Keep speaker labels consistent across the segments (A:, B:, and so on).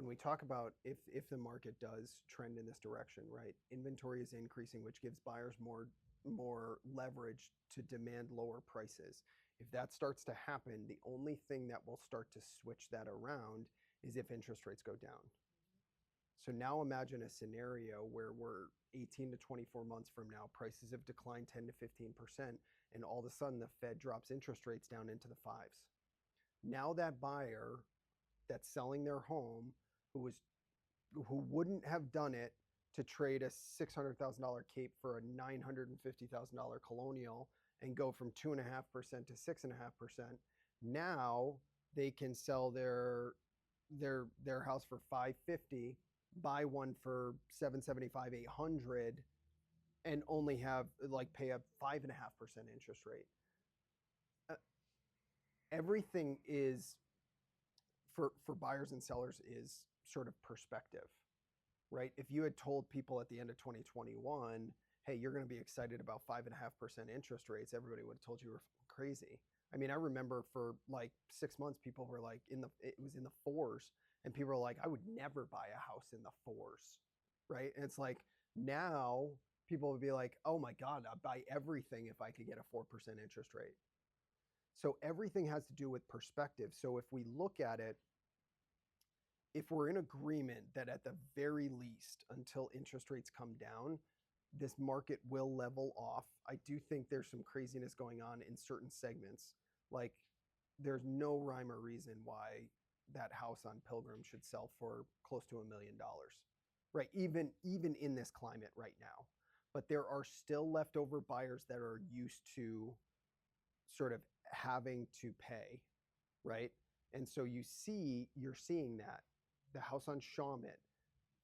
A: when we talk about if the market does trend in this direction, right? Inventory is increasing, which gives buyers more leverage to demand lower prices. If that starts to happen, the only thing that will start to switch that around is if interest rates go down. So now imagine a scenario where we're 18 to 24 months from now, prices have declined 10 to 15%, and all of a sudden the Fed drops interest rates down into the fives. Now that buyer that's selling their home who wouldn't have done it to trade a $600,000 cape for a $950,000 colonial and go from 2.5% to 6.5%, now they can sell their house for $550,000, buy one for $775,000, $800,000, and only have pay a 5.5% interest rate. Everything is for buyers and sellers is sort of perspective, right? If you had told people at the end of 2021, hey, you're going to be excited about 5.5% interest rates, everybody would have told you you were crazy. I mean, I remember for like 6 months, people were like it was in the fours, and people were like, I would never buy a house in the fours, right? And it's like now people would be like, oh my God, I'd buy everything if I could get a 4% interest rate. So everything has to do with perspective. So if we look at it, if we're in agreement that at the very least, until interest rates come down, this market will level off. I do think there's some craziness going on in certain segments. Like there's no rhyme or reason why that house on Pilgrim should sell for close to $1 million, right? Even in this climate right now. But there are still leftover buyers that are used to sort of having to pay, right? And so you're seeing that. The house on Shawmut,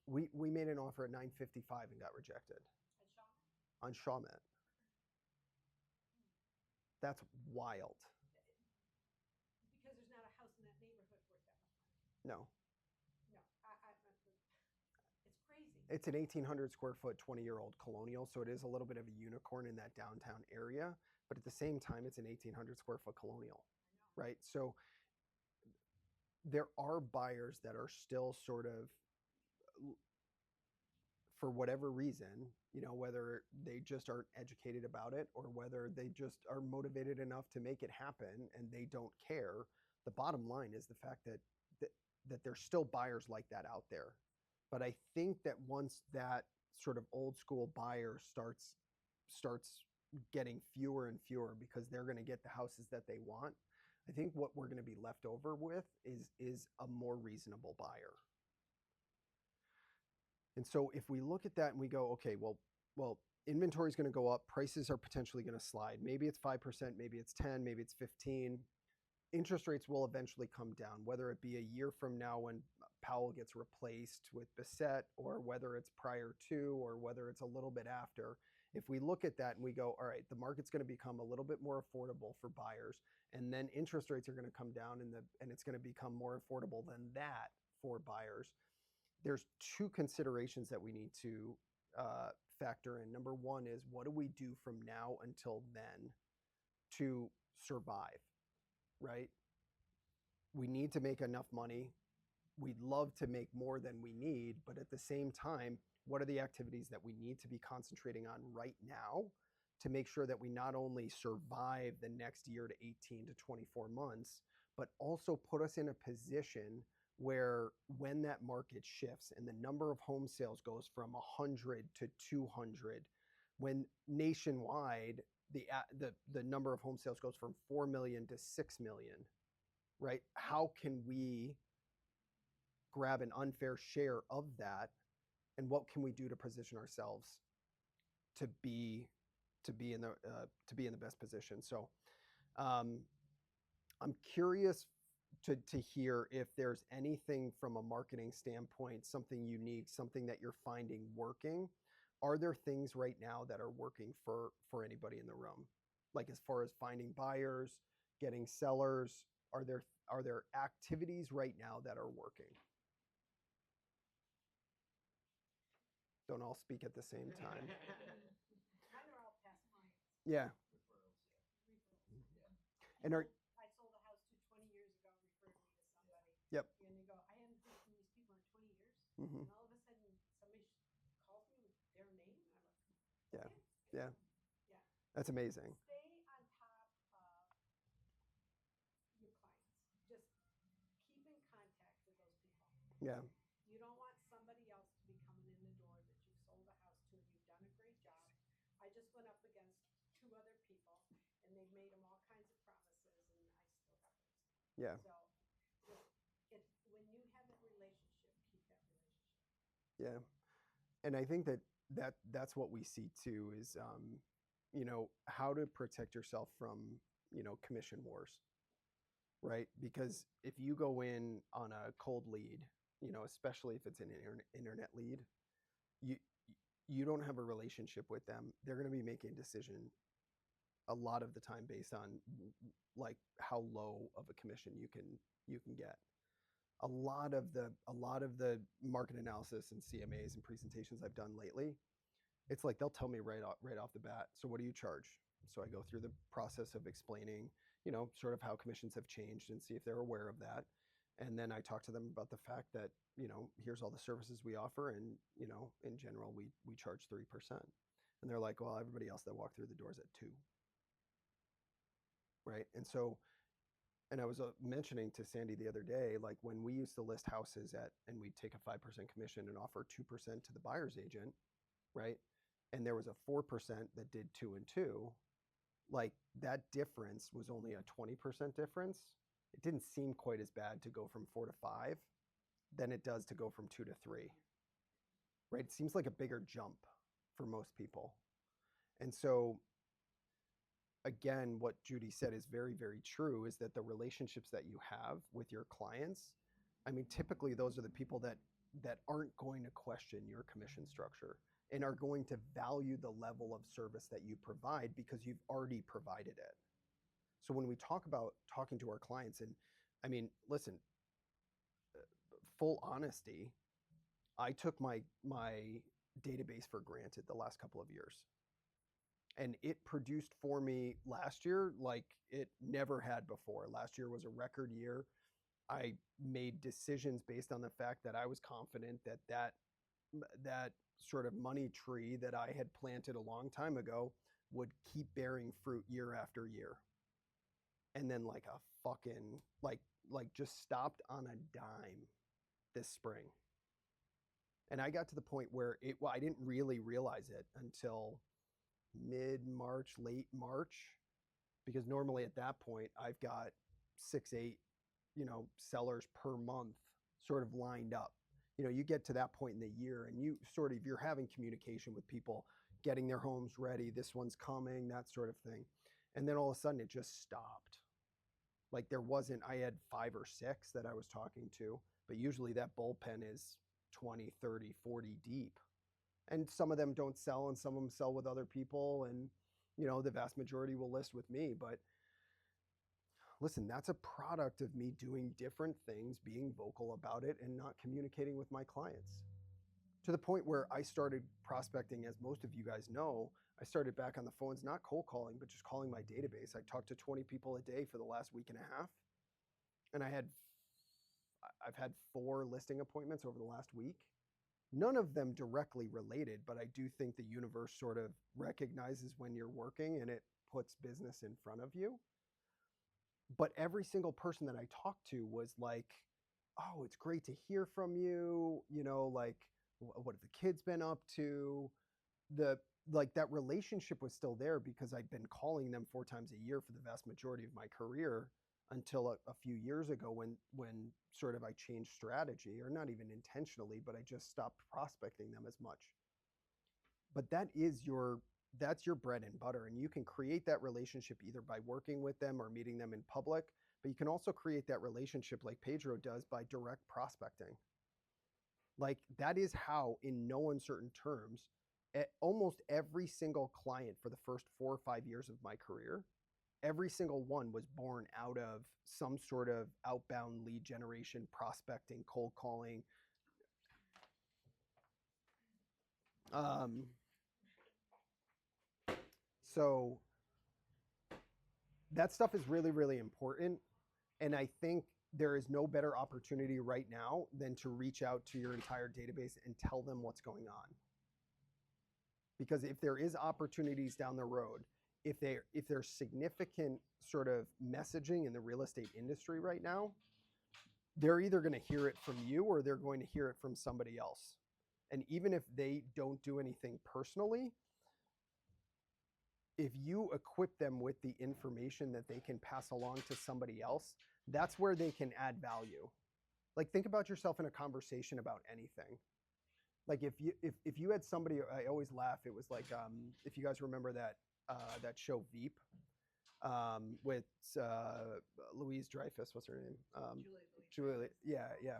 A: we made an offer at $955 and got rejected. On Shawmut. That's wild.
B: Because there's not a house in that neighborhood worth that much money.
A: No.
B: No, it's crazy.
A: It's an 1,800 square foot, 20-year-old colonial, so it is a little bit of a unicorn in that downtown area. But at the same time, it's an 1,800 square foot colonial, right? So there are buyers that are still sort of, for whatever reason, whether they just aren't educated about it or whether they just are motivated enough to make it happen and they don't care. The bottom line is the fact that there's still buyers like that out there. But I think that once that sort of old school buyer starts getting fewer and fewer because they're going to get the houses that they want, I think what we're going to be left over with is a more reasonable buyer. And so if we look at that and we go, okay, well, inventory is going to go up, prices are potentially going to slide. Maybe it's 5%, maybe it's 10, maybe it's 15. Interest rates will eventually come down, whether it be a year from now when Powell gets replaced with Bissett, or whether it's prior to, or whether it's a little bit after. If we look at that and we go, all right, the market's going to become a little bit more affordable for buyers, and then interest rates are going to come down and it's going to become more affordable than that for buyers. There's two considerations that we need to factor in. Number one is, what do we do from now until then to survive, right? We need to make enough money. We'd love to make more than we need, but at the same time, what are the activities that we need to be concentrating on right now to make sure that we not only survive the next year to 18 to 24 months, but also put us in a position where when that market shifts and the number of home sales goes from 100 to 200, when nationwide the number of home sales goes from 4 million to 6 million, right? How can we grab an unfair share of that, and what can we do to position ourselves to be in the best position? So I'm curious to hear if there's anything from a marketing standpoint, something unique, something that you're finding working. Are there things right now that are working for anybody in the room? Like as far as finding buyers, getting sellers, are there activities right now that are working? Don't all speak at the same time.
B: Mine are all past clients.
A: Yeah.
C: Referrals, yeah.
B: Referrals.
C: Yeah.
A: And
B: I sold a house 20 years ago, referred me to somebody.
A: Yep.
B: And they go, I haven't heard from these people in
A: That's amazing.
B: Stay on top of your clients. Just keep in contact with those people.
A: Yeah.
B: You don't want somebody else to be coming in the door that you've sold a house to and you've done a great job. I just went up against 2 other people and they've made them all kinds of promises and I still got business.
A: Yeah.
B: So just when you have that relationship, keep that relationship.
A: Yeah. And I think that's what we see too is, how to protect yourself from, commission wars, right? Because if you go in on a cold lead, especially if it's an internet lead, you you don't have a relationship with them. They're going to be making a decision a lot of the time based on like how low of a commission you can get. A lot of the market analysis and CMAs and presentations I've done lately, it's like they'll tell me right off the bat, so what do you charge? So I go through the process of explaining, sort of how commissions have changed and see if they're aware of that. And then I talk to them about the fact that, here's all the services we offer and, in general we charge 3%. And they're like, well, everybody else that walked through the doors at 2. Right? And I was mentioning to Sandy the other day, like when we used to list houses and we'd take a 5% commission and offer 2% to the buyer's agent, right? And there was a 4% that did 2 and 2, like that difference was only a 20% difference. It didn't seem quite as bad to go from 4 to 5 than it does to go from 2 to 3, right? It seems like a bigger jump for most people. And so again, what Judy said is very, very true, is that the relationships that you have with your clients, I mean, typically those are the people that aren't going to question your commission structure and are going to value the level of service that you provide because you've already provided it. So when we talk about talking to our clients, and I mean, listen, full honesty, I took my database for granted the last couple of years. And it produced for me last year like it never had before. Last year was a record year. I made decisions based on the fact that I was confident that sort of money tree that I had planted a long time ago would keep bearing fruit year after year. And then like a fucking like just stopped on a dime this spring. And I got to the point where I didn't really realize it until mid-March, late March, because normally at that point I've got 6-8, sellers per month sort of lined up. You get to that point in the year and you're having communication with people, getting their homes ready, this one's coming, that sort of thing. And then all of a sudden it just stopped. Like I had 5 or 6 that I was talking to, but usually that bullpen is 20, 30, 40 deep. And some of them don't sell and some of them sell with other people. And, the vast majority will list with me. But listen, that's a product of me doing different things, being vocal about it and not communicating with my clients. To the point where I started prospecting, as most of you guys know, I started back on the phones, not cold calling, but just calling my database. I talked to 20 people a day for the last week and a half. And I've had 4 listing appointments over the last week. None of them directly related, but I do think the universe sort of recognizes when you're working and it puts business in front of you. But every single person that I talked to was like, oh, it's great to hear from you. Like, what have the kids been up to? That relationship was still there because I'd been calling them 4 times a year for the vast majority of my career until a few years ago when sort of I changed strategy, or not even intentionally, but I just stopped prospecting them as much. But that's your bread and butter. And you can create that relationship either by working with them or meeting them in public, but you can also create that relationship like Pedro does by direct prospecting. Like that is how, in no uncertain terms, almost every single client for the first 4 or 5 years of my career, every single one was born out of some sort of outbound lead generation, prospecting, cold calling. So that stuff is really, really important. And I think there is no better opportunity right now than to reach out to your entire database and tell them what's going on. Because if there is opportunities down the road, if there's significant sort of messaging in the real estate industry right now, they're either going to hear it from you or they're going to hear it from somebody else. And even if they don't do anything personally, if you equip them with the information that they can pass along to somebody else, that's where they can add value. Like, think about yourself in a conversation about anything. Like, if you had somebody, I always laugh. It was like, if you guys remember that show Veep, with Louise Dreyfus, what's her name? Julie, yeah.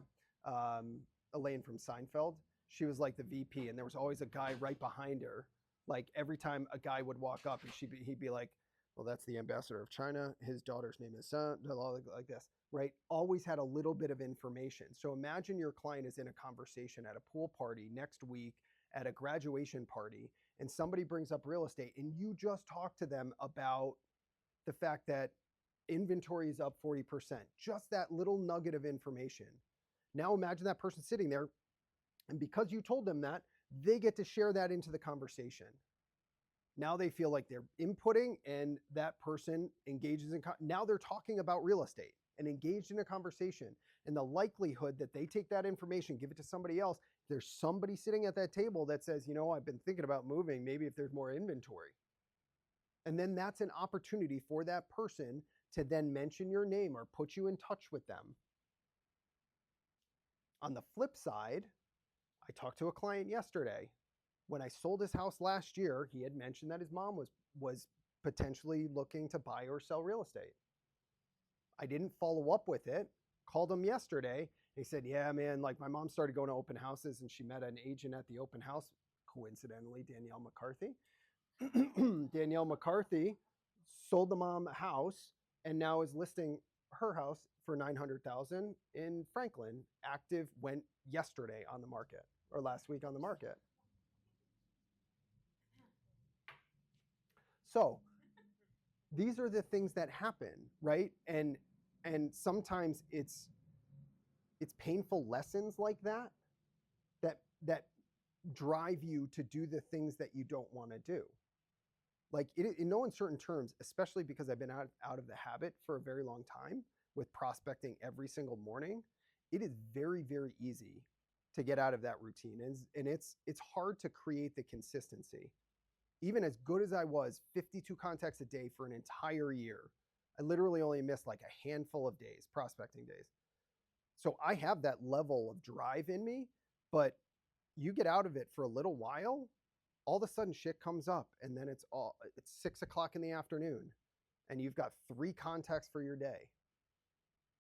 A: Elaine from Seinfeld. She was like the VP, and there was always a guy right behind her. Like, every time a guy would walk up, and he'd be like, "Well, that's the ambassador of China. His daughter's name is like this." Right? Always had a little bit of information. So imagine your client is in a conversation at a pool party next week, at a graduation party, and somebody brings up real estate, and you just talk to them about the fact that inventory is up 40%. Just that little nugget of information. Now imagine that person sitting there, and because you told them that, they get to share that into the conversation. Now they feel like they're inputting, and that person engages in, now they're talking about real estate and engaged in a conversation. And the likelihood that they take that information, give it to somebody else, there's somebody sitting at that table that says, I've been thinking about moving, maybe if there's more inventory. And then that's an opportunity for that person to then mention your name or put you in touch with them. On the flip side, I talked to a client yesterday. When I sold his house last year, he had mentioned that his mom was potentially looking to buy or sell real estate. I didn't follow up with it. Called him yesterday. He said, "Yeah, man, like my mom started going to open houses and she met an agent at the open house, coincidentally, Danielle McCarthy." Danielle McCarthy sold the mom a house and now is listing her house for $900,000 in Franklin. Active, went yesterday on the market, or last week on the market. So these are the things that happen, right? And sometimes it's painful lessons like that drive you to do the things that you don't want to do. Like, in no uncertain terms, especially because I've been out of the habit for a very long time with prospecting every single morning, it is very, very easy to get out of that routine. And it's hard to create the consistency. Even as good as I was, 52 contacts a day for an entire year, I literally only missed like a handful of days, prospecting days. So I have that level of drive in me, but you get out of it for a little while, all of a sudden shit comes up, and then it's 6 o'clock in the afternoon and you've got 3 contacts for your day.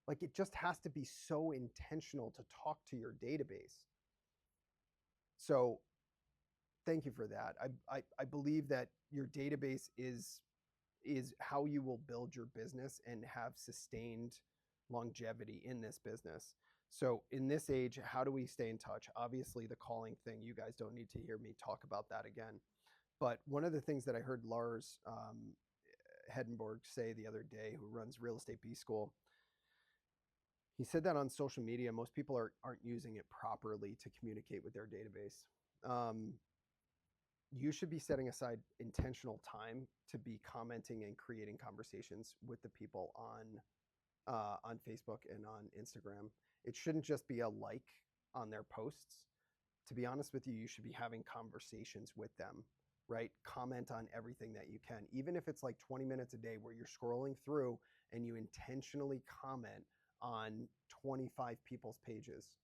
A: Like, it just has to be so intentional to talk to your database. So thank you for that. I believe that your database is how you will build your business and have sustained longevity in this business. So in this age, how do we stay in touch? Obviously, the calling thing, you guys don't need to hear me talk about that again. But one of the things that I heard Lars Hedenborg say the other day, who runs Real Estate B School, he said that on social media, most people aren't using it properly to communicate with their database. You should be setting aside intentional time to be commenting and creating conversations with the people on Facebook and on Instagram. It shouldn't just be a like on their posts. To be honest with you, you should be having conversations with them, right? Comment on everything that you can, even if it's like 20 minutes a day where you're scrolling through and you intentionally comment on 25 people's pages.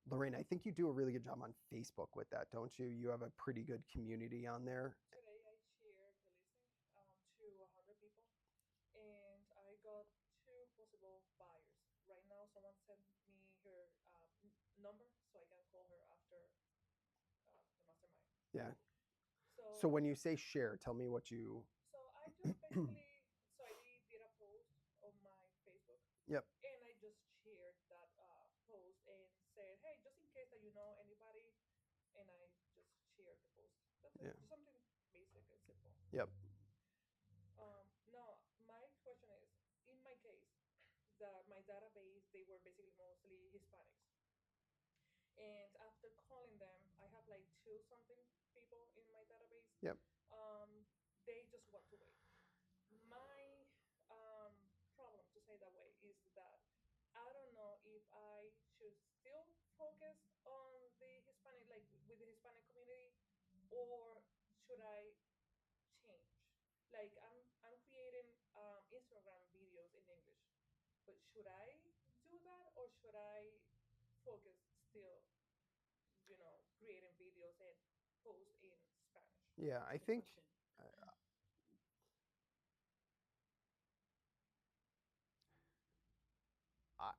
A: Lorraine, I think you do a really good job on Facebook with that, don't you? You have a pretty good community on there.
D: Today I shared the listing to 100 people, and I got 2 possible buyers. Right now, someone sent me her number so I can call her after the mastermind.
A: Yeah. So
D: So,
A: when you say share, tell me what you.
D: so I just basically, so I did a post on my Facebook,
A: Yep.
D: and I just shared that post and said, hey, just in case that you know anybody, and I just shared the post. That's it.
A: Yeah.
D: Just something basic and simple.
A: Yep.
D: Now, my question is, in my case, my database, they were basically mostly Hispanics. And after calling them, I have like 2 something people in my database.
A: Yep.
D: Um, they just want to wait. My problem, to say that way, is that I don't know if I should still focus on the Hispanic, like with the Hispanic community, or should I change? Like I'm creating Instagram videos in English, but should I do that, or should I focus still, creating videos and post in Spanish?
A: Yeah, I
E: Good
A: think
E: question.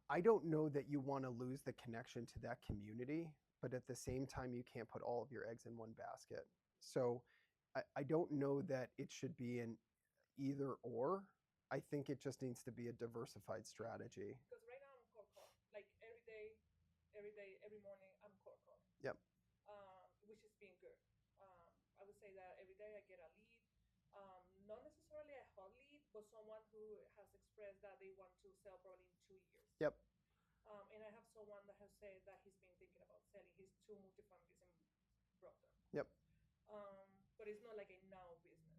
A: I don't know that you want to lose the connection to that community, but at the same time, you can't put all of your eggs in one basket. So I don't know that it should be an either or. I think it just needs to be a diversified strategy.
D: Because right now I'm cold calling, like every day, every morning I'm cold calling,
A: Yep.
D: which has been good. I would say that every day I get a lead, not necessarily a hot lead, but someone who has expressed that they want to sell probably in 2 years.
A: Yep.
D: And I have someone that has said that he's been thinking about selling his two multifamilies in Brooklyn.
A: Yep.
D: But it's not like a now business.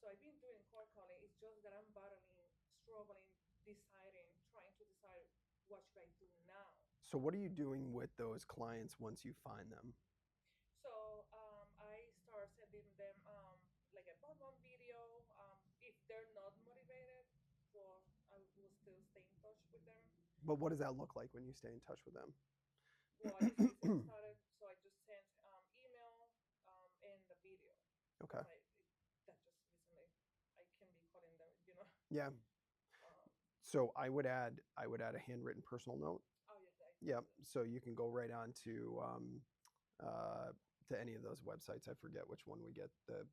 D: So I've been doing cold calling. It's just that I'm battling, struggling, deciding, trying to decide what should I do now.
A: So what are you doing with those clients once you find them?
D: So I start sending them like a one video. If they're not motivated, well, I will still stay in touch with them.
A: But what does that look like when you stay in touch with them?
D: Well, I just recently started, so I just sent email and the video.
A: Okay.
D: That just recently, I can be calling them.
A: Yeah. So I would add a handwritten personal note.
D: Oh yes,
A: Yep. So you can go right on to any of those websites. I forget which one we get, the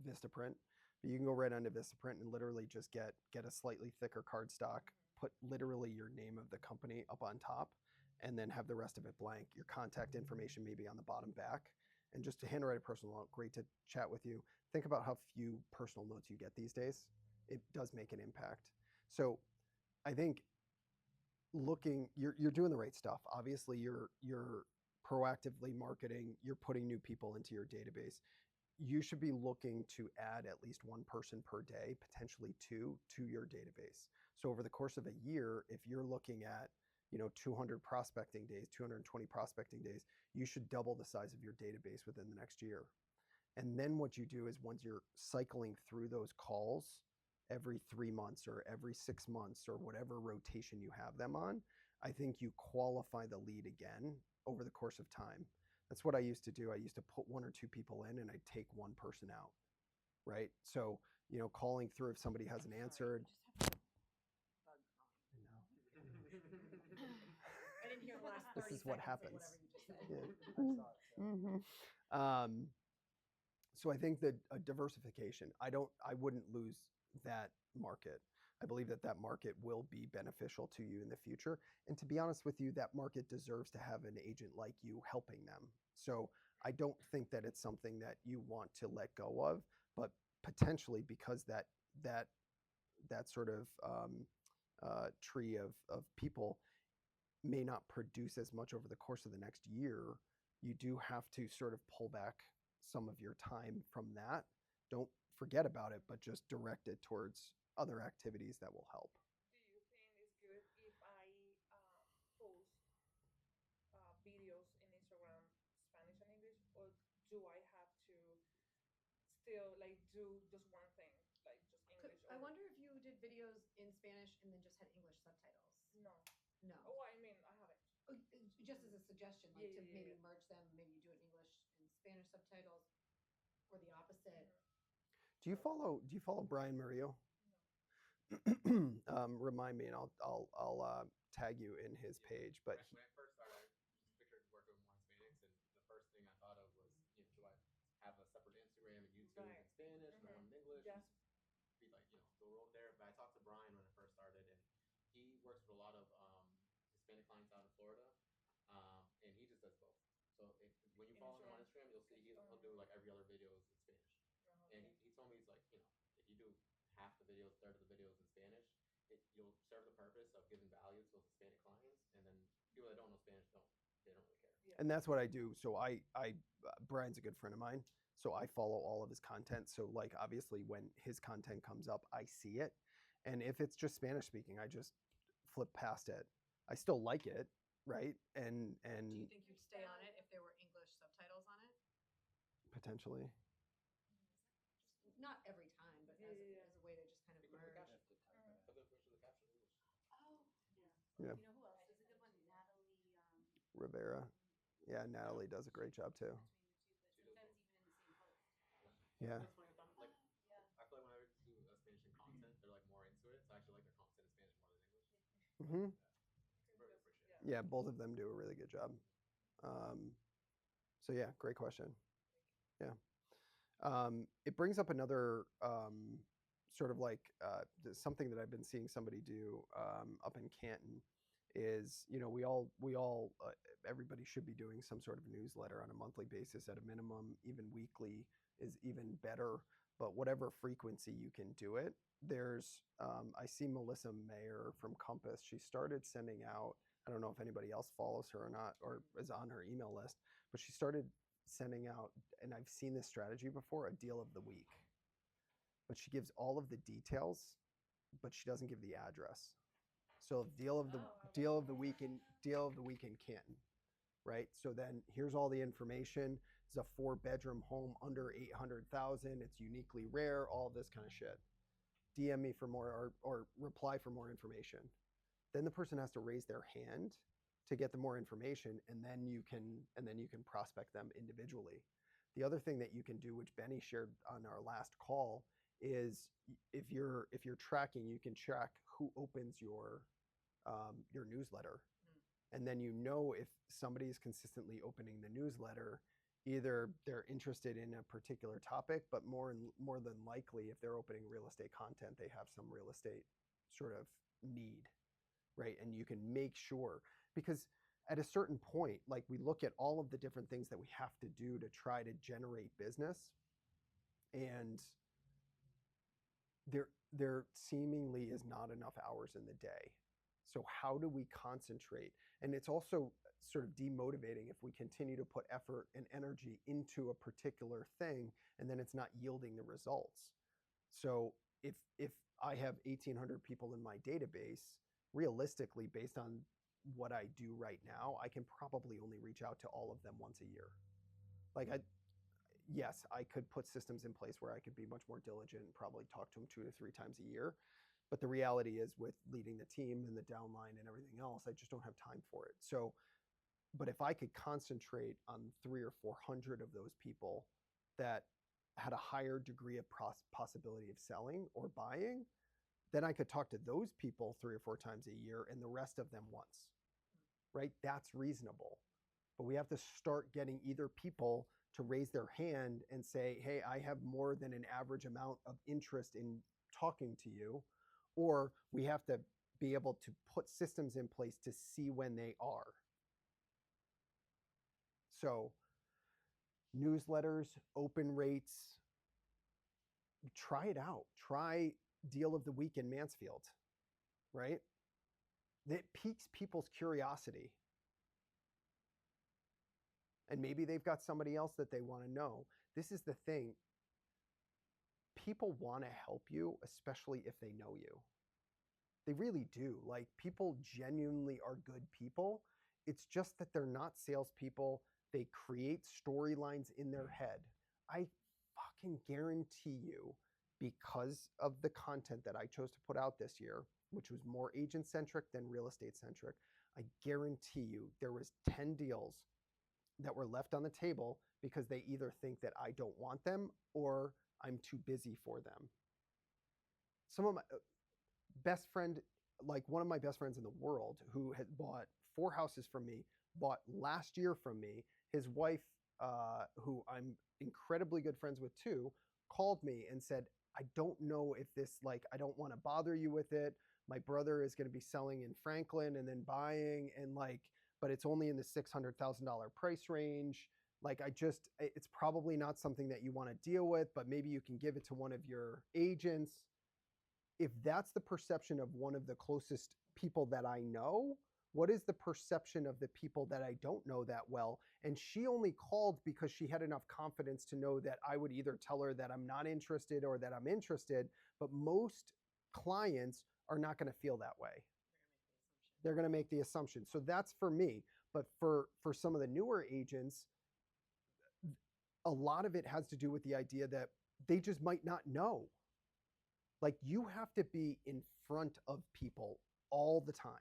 A: Vistaprint, but you can go right onto Vistaprint and literally just get a slightly thicker cardstock, put literally your name of the company up on top, and then have the rest of it blank. Your contact information maybe on the bottom back, and just to handwrite a personal note. Great to chat with you. Think about how few personal notes you get these days. It does make an impact. So I think you're doing the right stuff. Obviously, you're proactively marketing. You're putting new people into your database. You should be looking to add at least one person per day, potentially two, to your database. So over the course of a year, if you're looking at 200 prospecting days, 220 prospecting days, you should double the size of your database within the next year. And then what you do is once you're cycling through those calls every 3 months or every 6 months or whatever rotation you have them on, I think you qualify the lead again over the course of time. That's what I used to do. I used to put one or two people in and I'd take one person out, right? So, calling through if somebody hasn't answered.
E: I just have a bug crawling. I didn't hear the last 30
A: This is what
E: seconds
A: happens.
E: of whatever you just said.
A: Yeah.
C: I saw it too.
A: So I think that a diversification, I wouldn't lose that market. I believe that market will be beneficial to you in the future. And to be honest with you, that market deserves to have an agent like you helping them. So I don't think that it's something that you want to let go of, but potentially because that sort of tree of people may not produce as much over the course of the next year, you do have to sort of pull back some of your time from that. Don't forget about it, but just direct it towards other activities that will help.
D: Do you think it's good if I post videos in Instagram, Spanish and English, or do I have to still like do just one thing, like just English?
E: I wonder if you did videos in Spanish and then just had English subtitles.
D: No.
E: No.
D: Oh, I mean, I haven't.
E: Just as a suggestion, like
D: Yeah,
E: to
D: yeah,
E: maybe
D: yeah.
E: merge them, maybe you do it in English and Spanish subtitles, or the opposite.
A: Do you follow Brian Murillo? Remind me, and I'll tag you in his page. But
C: when I first started, I just pictured working with Juan Phoenix, and the first thing I thought of was, do I have a separate Instagram and YouTube
D: Right.
C: in Spanish and one in English?
D: Yes.
C: Be like, go over there. But I talked to Brian when I first started, and he works with a lot of Hispanic clients out in Florida, and he just does both. So when you follow him on Instagram, you'll see he'll do like every other video is in Spanish. And he told me, he's like, if you do half the videos, third of the videos in Spanish, you'll serve the purpose of giving value to those Hispanic clients, and then people that don't know Spanish they don't really care.
A: And that's what I do. So Brian's a good friend of mine. So I follow all of his content. So like obviously when his content comes up, I see it. And if it's just Spanish speaking, I just flip past it. I still like it, right? And
E: Do you think you'd stay on it if there were English subtitles on it?
A: potentially.
E: Just not every time, but as a way to just kind of
C: Because of the
E: merge.
C: caption. Put the caption in English.
E: Oh,
A: Yeah.
F: You know who else is a good one? Natalie.
A: Rivera. Yeah, Natalie does a great job too.
F: Between the two, but sometimes even in the same post.
A: Yeah.
C: That's funny. Like,
F: Yeah.
C: I feel like when I do Spanish and content, they're like more into it. So I actually like their content in Spanish more than English.
A: Hmm.
C: It's very appreciated.
A: Yeah, both of them do a really good job. So yeah, great question. Yeah. It brings up another sort of like something that I've been seeing somebody do up in Canton is, you know, we all everybody should be doing some sort of newsletter on a monthly basis at a minimum. Even weekly is even better, but whatever frequency you can do it. There's I see Melissa Mayer from Compass. She started sending out, I don't know if anybody else follows her or not or is on her email list, but she started sending out, and I've seen this strategy before, a deal of the week. But she gives all of the details, but she doesn't give the address. So deal of the week in Canton, right? So then here's all the information. It's a 4-bedroom home under 800,000. It's uniquely rare. All this kind of shit. DM me for more or reply for more information. Then the person has to raise their hand to get the more information, and then you can prospect them individually. The other thing that you can do, which Benny shared on our last call, is if you're tracking, you can track who opens your newsletter, and then you know if somebody is consistently opening the newsletter, either they're interested in a particular topic, but more than likely, if they're opening real estate content, they have some real estate sort of need, right? And you can make sure, because at a certain point, like we look at all of the different things that we have to do to try to generate business, and there seemingly is not enough hours in the day. So how do we concentrate? And it's also sort of demotivating if we continue to put effort and energy into a particular thing and then it's not yielding the results. So if I have 1,800 people in my database, realistically, based on what I do right now, I can probably only reach out to all of them once a year. Like yes, I could put systems in place where I could be much more diligent and probably talk to them 2 to 3 times a year. But the reality is, with leading the team and the downline and everything else, I just don't have time for it. So, but if I could concentrate on 300 or 400 of those people that had a higher degree of possibility of selling or buying, then I could talk to those people 3 or 4 times a year and the rest of them once, right? That's reasonable. But we have to start getting either people to raise their hand and say, hey, I have more than an average amount of interest in talking to you, or we have to be able to put systems in place to see when they are. So newsletters, open rates, try it out. Try deal of the week in Mansfield, right? It piques people's curiosity. And maybe they've got somebody else that they want to know. This is the thing. People want to help you, especially if they know you. They really do. Like, people genuinely are good people. It's just that they're not salespeople. They create storylines in their head. I fucking guarantee you, because of the content that I chose to put out this year, which was more agent-centric than real estate-centric, I guarantee you there was 10 deals that were left on the table because they either think that I don't want them or I'm too busy for them. Some of my best friend, like one of my best friends in the world, who had bought 4 houses from me, bought last year from me. His wife, who I'm incredibly good friends with too, called me and said, I don't know if this, like, I don't want to bother you with it. My brother is going to be selling in Franklin and then buying, and like, but it's only in the $600,000 price range. Like, it's probably not something that you want to deal with, but maybe you can give it to one of your agents. If that's the perception of one of the closest people that I know, What is the perception of the people that I don't know that well? And she only called because she had enough confidence to know that I would either tell her that I'm not interested or that I'm interested. But most clients are not going to feel that way. They're going to make the assumption. So that's for me. But for some of the newer agents, a lot of it has to do with the idea that they just might not know. Like, you have to be in front of people all the time.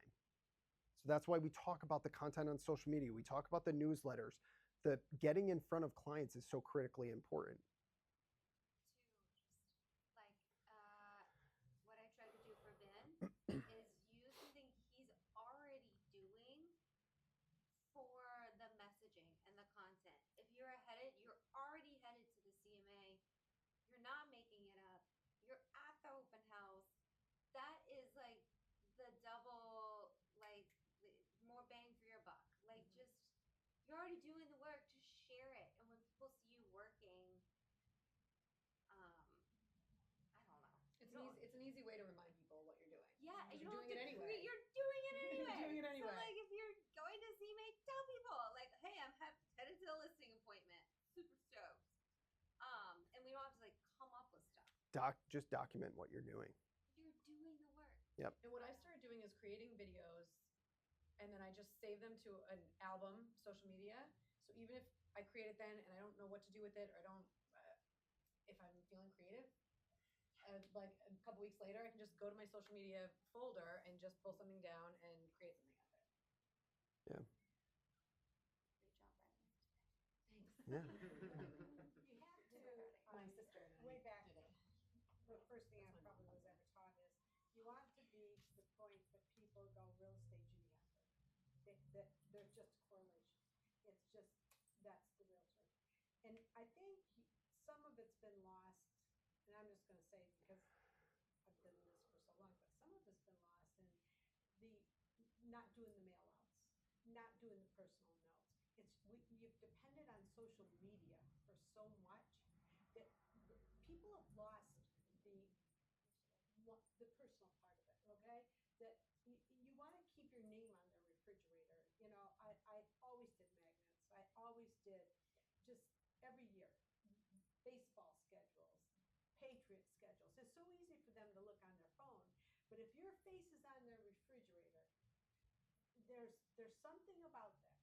A: So that's why we talk about the content on social media. We talk about the newsletters. The getting in front of clients is so critically important.
F: To just what I try to do for Ben is use something he's already doing for the messaging and the content. If you're already headed to the CMA, you're not making it up. You're at the open house. That is like the double, like more bang for your buck. Like just you're already doing the work. Just share it, and when people see you working, I don't know.
E: It's an easy way to remind people what you're doing.
F: Yeah, and
E: You're
F: you don't
E: doing
F: have
E: it
F: to
E: anyway.
F: You're doing it anyway.
E: You're doing it anyway.
F: So like if you're going to CMA, tell people like, hey, I'm headed to the listing appointment. Super stoked. And we don't have to like come up with stuff.
A: Just document what you're doing.
F: You're doing the work.
A: Yep.
E: And what I started doing is creating videos, and then I just save them to an album, social media. So even if I create it then and I don't know what to do with it, or I don't, if I'm feeling creative, like a couple weeks later, I can just go to my social media folder and just pull something down and create something out of it.
A: Yeah.
F: Great job, Riley.
E: Thanks.
A: Yeah.
B: You have to,
E: My sister and I
B: way back,
E: did it.
B: the first thing I
E: That's my
B: probably was ever taught is you want to be to the point that people go real estate genius. That there's just a correlation. It's just, that's the realtor. And I think some of it's been lost, and I'm just gonna say because I've done this for so long, but some of it's been lost in the not doing the mail outs, not doing the personal notes. You've depended on social media for so much that people have lost the personal part of it, okay? That you want to keep your name on their refrigerator. You know, I always did magnets. I always did just every year baseball schedules, Patriot schedules. It's so easy for them to look on their phone, but if your face is on their refrigerator, there's something about that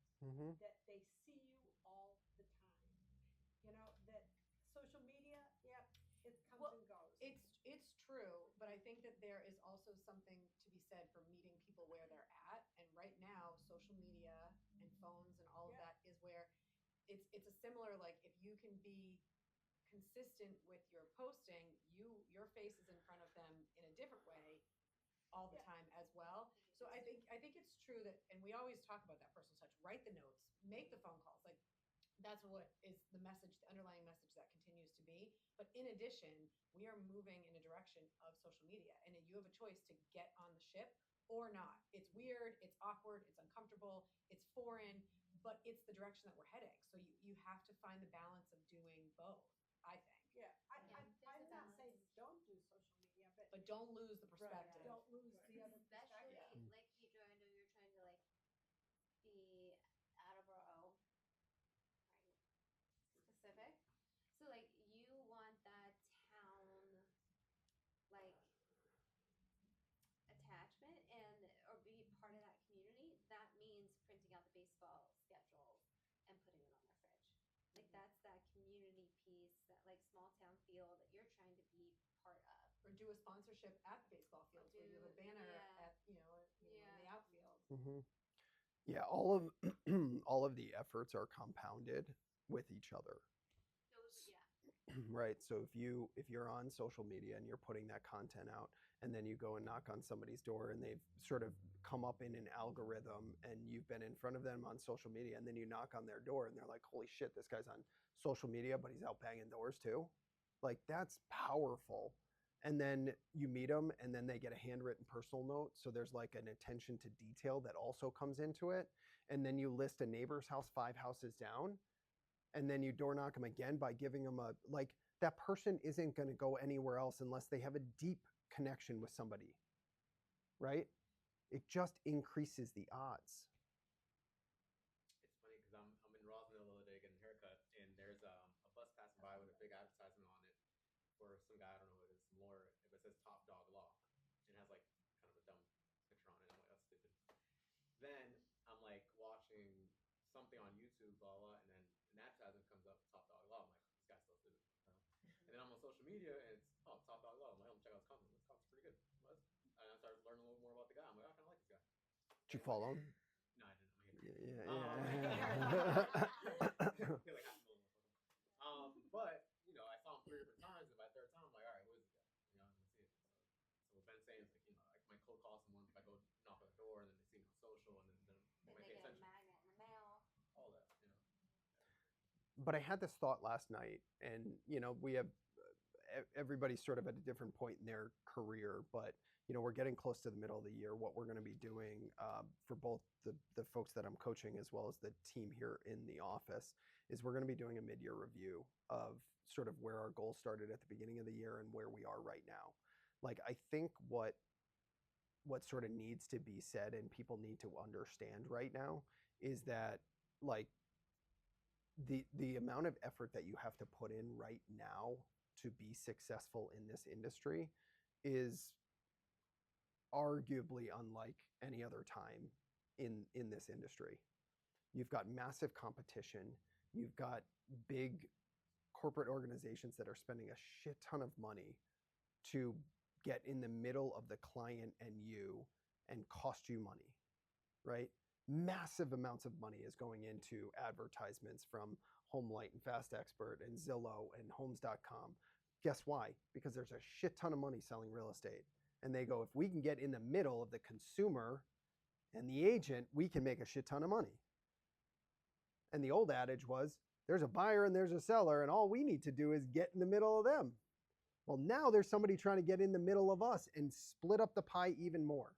B: that they see you all the time. You know, that social media, yep, it comes and goes.
E: It's true, but I think that there is also something to be said for meeting people where they're at. And right now, social media and phones and all of that is where it's a similar, like, if you can be consistent with your posting, your face is in front of them in a different way all the time as well. So I think it's true that, and we always talk about that personal touch. Write the notes, make the phone calls. Like, that's what is the message, the underlying message that continues to be. But in addition, we are moving in a direction of social media, and you have a choice to get on the ship or not. It's weird, it's awkward, it's uncomfortable, it's foreign, but it's the direction that we're heading. So you have to find the balance of doing both, I think.
B: Yeah, I'm
F: there's
B: not
F: a balance.
B: saying don't do social media,
E: But don't lose the perspective.
B: don't lose the other
F: Especially
B: perspective.
F: like Pedro, I know you're trying to like be Attleboro, right? Specific. So like you want that town like attachment and or be part of that community. That means printing out the baseball schedules and putting it on their fridge. Like that's that community piece, that like small town feel that you're trying to be part of.
E: Or do a sponsorship at the baseball fields where you have a banner at in the outfield.
A: Yeah, all of the efforts are compounded with each other. Right. So if you're on social media and you're putting that content out, and then you go and knock on somebody's door and they've sort of come up in an algorithm and you've been in front of them on social media, and then you knock on their door and they're like, holy shit, this guy's on social media, but he's out banging doors too. Like, that's powerful. And then you meet them and then they get a handwritten personal note. So there's like an attention to detail that also comes into it. And then you list a neighbor's house 5 houses down. And then you door knock them again by giving them that person isn't going to go anywhere else unless they have a deep connection with somebody, right? it just increases the odds.
C: It's funny because I'm in Rosendale the other day getting a haircut, and there's a bus passing by with a big advertisement on it for some guy, I don't know who it is, some lawyer, but it says Top Dog Law, and it has like kind of a dumb picture on it. I'm like, that's stupid. Then I'm like watching something on YouTube, blah blah, and then an advertisement comes up, Top Dog Law. I'm like, this guy's so stupid. And then I'm on social media, and it's Top Dog Law. I'm like, I'm check out his content. This content's pretty good. And I started learning a little more about the guy. I'm like, I kind of like this guy.
A: Did you follow him?
C: No, I didn't. I'm a hater.
A: Yeah.
C: Feel like half a million more follow. But I saw him 3 different times, and by the third time, I'm like, all right, who is this guy? I'm gonna see it. So what Ben's saying is like, I might cold call someone if I go knock on the door, and then they see me on social, and then
F: Then
C: might
F: they
C: pay
F: get a
C: attention.
F: magnet in the mail.
C: All that.
A: But I had this thought last night, and we have everybody's sort of at a different point in their career, but we're getting close to the middle of the year. What we're going to be doing for both the folks that I'm coaching as well as the team here in the office is we're going to be doing a mid-year review of sort of where our goals started at the beginning of the year and where we are right now. Like, I think what sort of needs to be said and people need to understand right now is that, like, the amount of effort that you have to put in right now to be successful in this industry is arguably unlike any other time in this industry. You've got massive competition. You've got big corporate organizations that are spending a shit ton of money to get in the middle of the client and you and cost you money, right? Massive amounts of money is going into advertisements from HomeLight and Fast Expert and Zillow and Homes.com. Guess why? Because there's a shit ton of money selling real estate. And they go, if we can get in the middle of the consumer and the agent, we can make a shit ton of money. And the old adage was, there's a buyer and there's a seller, and all we need to do is get in the middle of them. Well, now there's somebody trying to get in the middle of us and split up the pie even more.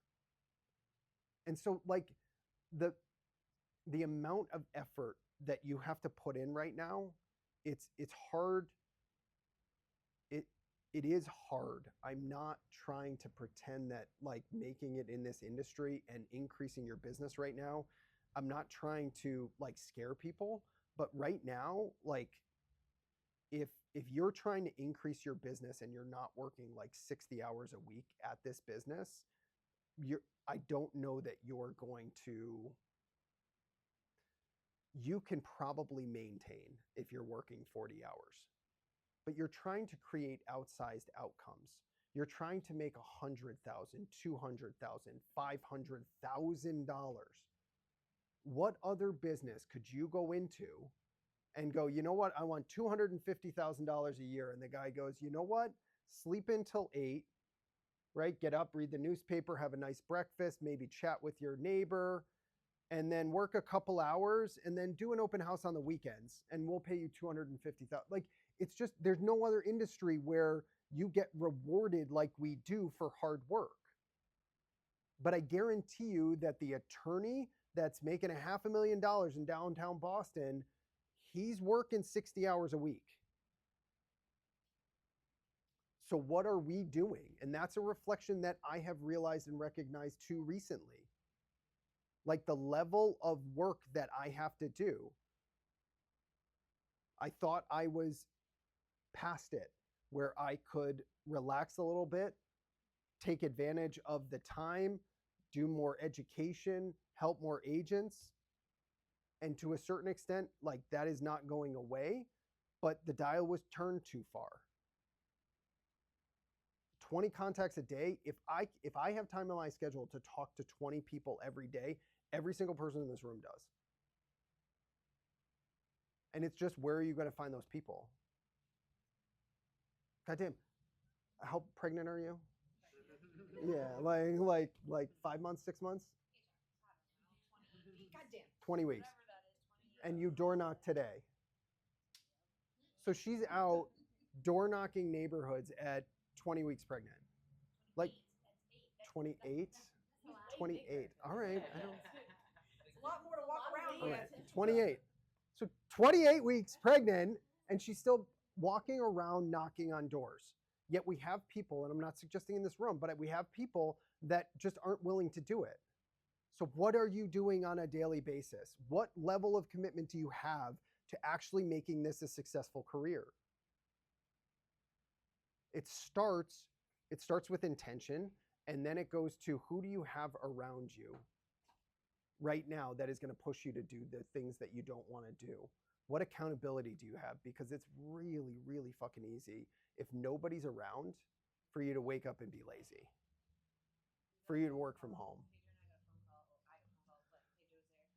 A: And so, like, the amount of effort that you have to put in right now, it's hard. It is hard. I'm not trying to pretend that, like, making it in this industry and increasing your business right now, I'm not trying to, like, scare people, but right now, like, if you're trying to increase your business and you're not working like 60 hours a week at this business, I don't know that you're going to. You can probably maintain if you're working 40 hours, but you're trying to create outsized outcomes. You're trying to make $100,000, $200,000, $500,000. What other business could you go into and go, you know what, I want $250,000 a year? And the guy goes, you know what, sleep until 8, right? Get up, read the newspaper, have a nice breakfast, maybe chat with your neighbor, and then work a couple hours and then do an open house on the weekends and we'll pay you $250,000. Like, it's just, there's no other industry where you get rewarded like we do for hard work. But I guarantee you that the attorney that's making $500,000 in downtown Boston, he's working 60 hours a week. So what are we doing? And that's a reflection that I have realized and recognized too recently. Like, the level of work that I have to do, I thought I was past it, where I could relax a little bit, take advantage of the time, do more education, help more agents. And to a certain extent, like, that is not going away, but the dial was turned too far. 20 contacts a day, if I have time in my schedule to talk to 20 people every day, every single person in this room does. And it's just, where are you going to find those people? Goddamn, how pregnant are you? Yeah, like 5 months, 6 months?
E: Goddamn.
A: 20 weeks. And you door knock today. So she's out door knocking neighborhoods at 20 weeks pregnant. Like 28? 28. All right. I don't.
E: It's a lot more to walk around
A: All
E: with.
A: right. 28. So 28 weeks pregnant, and she's still walking around knocking on doors. Yet we have people, and I'm not suggesting in this room, but we have people that just aren't willing to do it. So what are you doing on a daily basis? What level of commitment do you have to actually making this a successful career? It starts with intention, and then it goes to who do you have around you right now that is going to push you to do the things that you don't want to do. What accountability do you have? Because it's really, really fucking easy if nobody's around for you to wake up and be lazy, for you to work from home.
F: Pedro and I got a phone call. Well, I got a phone call, but Pedro was there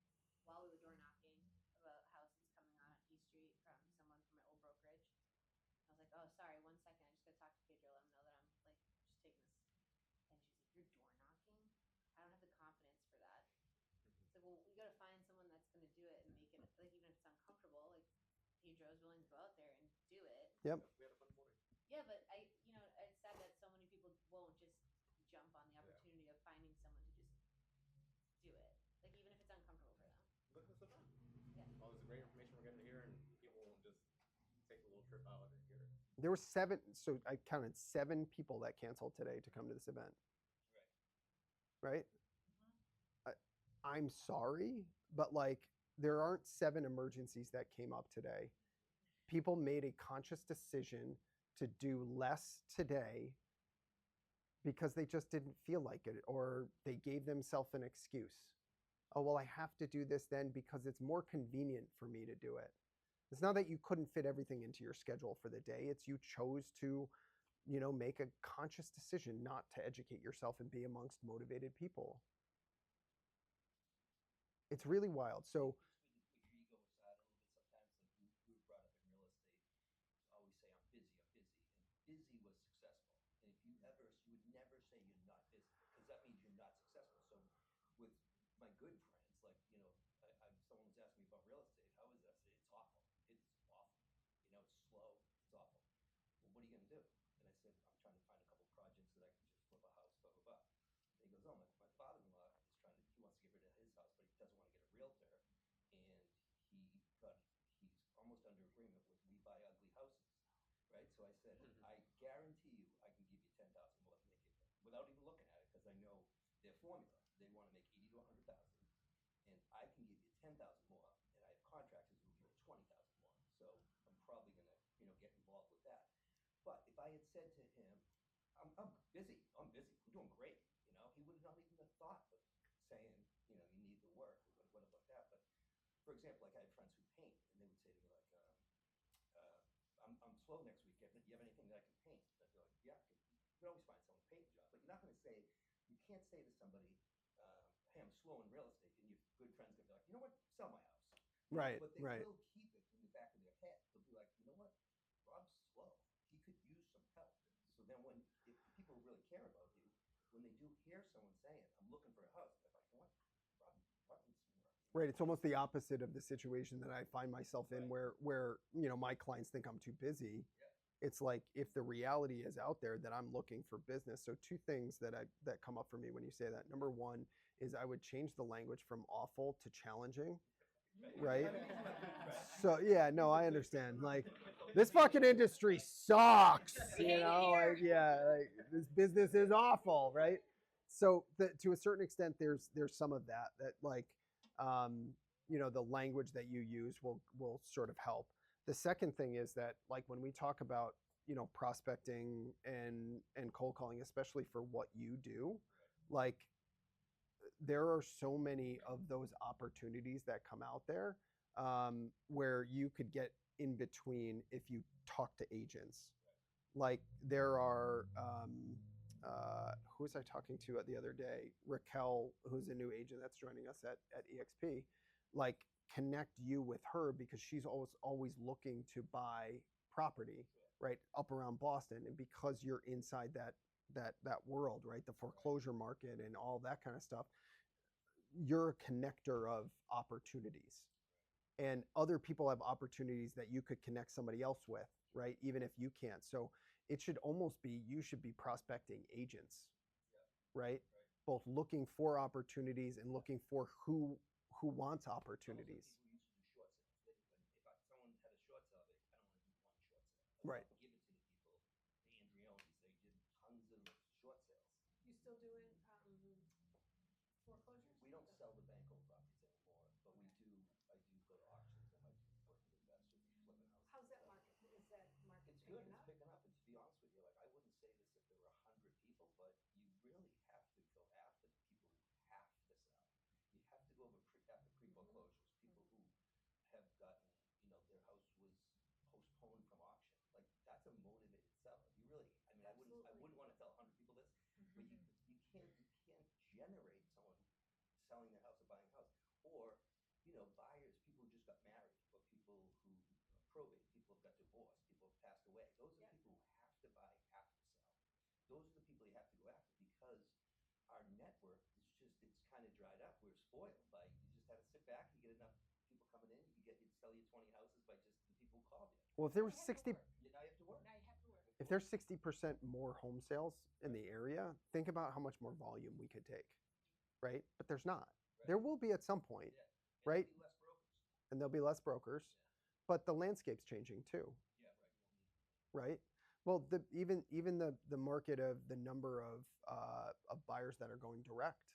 F: while we were door knocking about houses coming on East Street from someone from my old brokerage. I was like, oh, sorry, 1 second. I just got to talk to Pedro, let him know that I'm like just taking this. And she's like, you're door knocking? I don't have the confidence for that. It's like, well, we got to find someone that's going to do it and make it, like, even if it's uncomfortable, like Pedro's willing to go out there and do it.
A: Yep.
C: We had a fun morning.
F: Yeah, but it's sad that so many people won't just jump on the opportunity of finding someone to just do it, like even if it's uncomfortable for them.
C: Look at this event.
F: Yeah.
C: All this great information we're getting to hear, and people won't just take a little trip out and hear it.
A: There were 7, so I counted 7 people that canceled today to come to this event. Right? I'm sorry, but like there aren't 7 emergencies that came up today. People made a conscious decision to do less today because they just didn't feel like it, or they gave themselves an excuse. Oh, well, I have to do this then because it's more convenient for me to do it. It's not that you couldn't fit everything into your schedule for the day. It's you chose to, make a conscious decision not to educate yourself and be amongst motivated people. It's really wild. So
G: Put your ego aside a little bit sometimes. Like you were brought up in real estate, always say I'm busy, and busy was successful. And if you would never say you're not busy because that means you're not successful. So with my good friends, like someone was asking me about real estate. How is it? I said it's awful. It's awful. It's slow. It's awful. Well, what are you going to do? And I said I'm trying to find a couple projects that I can just flip a house, blah blah blah. And he goes, oh, my father-in-law is he wants to get rid of his house, but he doesn't want to get a realtor. And he's almost under agreement with We Buy Ugly Houses, right? So I said, I guarantee you I can give you 10,000 more than they give you without even looking at it because I know their formula. They want to make 80 to 100,000, and I can give you 10,000 more, and I have contractors who will give you 20,000 more. So I'm probably going to get involved with that. But if I had said to him, I'm busy. I'm busy. We're doing great. He would have not even thought of saying, you need the work or whatever like that. But for example, like I have friends who paint, and they would say to me like, I'm slow next week. Do you have anything that I can paint? I'd be like, yeah, you can always find someone to paint a job. But you're not going to say, you can't say to somebody, hey, I'm slow in real estate, and your good friend's going to be like, you know what, sell my house.
A: Right,
G: But they
A: right.
G: will keep it in the back of their head. They'll be like, you know what, Rob's slow. He could use some help. So then if people really care about you, when they do hear someone saying, I'm looking for a house, they're like, you know what, Rob needs some work.
A: Right. It's almost the opposite of the situation that I find myself in
G: Right.
A: where my clients think I'm too busy.
G: Yeah.
A: It's like if the reality is out there that I'm looking for business. So 2 things that come up for me when you say that. Number 1 is I would change the language from awful to challenging. Right? So yeah, no, I understand. Like this fucking industry sucks. Like this business is awful, right? So to a certain extent, there's some of that like the language that you use will sort of help. The second thing is that like when we talk about prospecting and cold calling, especially for what you do, like there are so many of those opportunities that come out there where you could get in between if you talk to agents. Like there are, who was I talking to the other day? Raquel, who's a new agent that's joining us at EXP. Like connect you with her because she's always looking to buy property, right, up around Boston, and because you're inside that world, right, the foreclosure market and all that kind of stuff, you're a connector of opportunities, and other people have opportunities that you could connect somebody else with, right, even if you can't. So it should almost be you should be prospecting agents, right, both looking for opportunities and looking for who wants opportunities.
G: People who used to do short sales. If someone had a short sale, I don't want to do one short sale.
A: Right.
G: Give it to the people. The Andrionis, they did tons of short sales.
B: You still doing foreclosures?
G: We don't
B: how's that market? Is that market
G: It's good.
B: picking
G: It's
B: up?
G: picking up. And to be honest with you, like I wouldn't say this if there were 100 people, but you really have to go after the people who have to sell. You have to go after pre-foreclosures, people who have gotten, their house was postponed from auction. Like that's a motivated seller. You really, I mean, I
B: Absolutely.
G: wouldn't want to tell 100 people this, but you can't generate someone selling their house or buying a house, or buyers, people who just got married, or people who probate, people have got divorced, people have passed away. Those are the people who have to buy, have to sell. Those are the people you have to go after because our network is it's kind of dried up. We're spoiled by you just have to sit back, you get enough people coming in, you sell your 20 houses by just the people who called you.
A: Well, if there was
B: You have to
A: 60,
B: work.
G: Now you have to work.
B: Now you have to work.
A: if there's 60% more home sales in the area, think about how much more volume we could take, right? But there's not.
G: Right.
A: There will be at some point,
G: Yeah. And
A: right?
G: there'll be less brokers.
A: And there'll be less brokers,
G: Yeah.
A: but the landscape's changing too,
G: Yeah, right.
A: right? Well, even the market of the number of buyers that are going direct.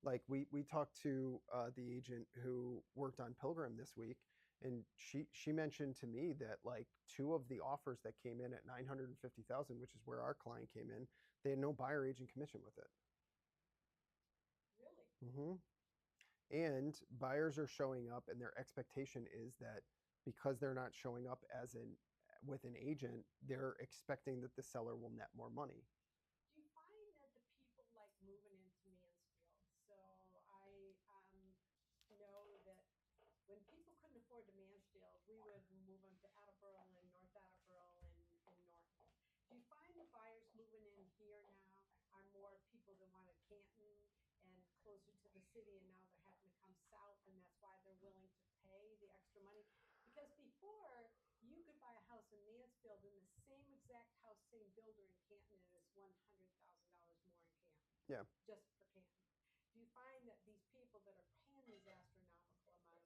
A: Like we talked to the agent who worked on Pilgrim this week, and she mentioned to me that like 2 of the offers that came in at 950,000, which is where our client came in, they had no buyer agent commission with it.
B: Really?
A: Mm-hmm. And buyers are showing up, and their expectation is that because they're not showing up with an agent, they're expecting that the seller will net more money.
B: Do you find that the people like moving into Mansfield? So I know that when people couldn't afford to Mansfield, we would move them to Attleboro and North Attleboro and Norton. Do you find the buyers moving in here now are more people that wanted Canton and closer to the city, and now they're having to come south, and that's why they're willing to pay the extra money? Because before, you could buy a house in Mansfield in the same exact house, same builder in Canton, and it's $100,000 more in Canton.
A: Yeah.
B: Just for Canton. Do you find that these people that are paying these astronomical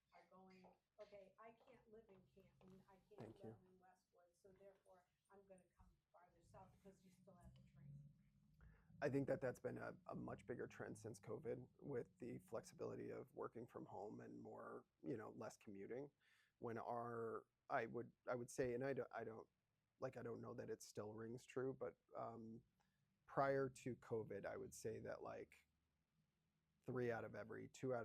B: amount of money are going, okay, I can't live in Canton, I can't
A: Thank you.
B: live in Westwood, so therefore I'm going to come farther south because you still have the train?
A: I think that that's been a much bigger trend since COVID, with the flexibility of working from home and more, less commuting. When I would say, and I don't know that it still rings true, but prior to COVID, I would say that like 2 out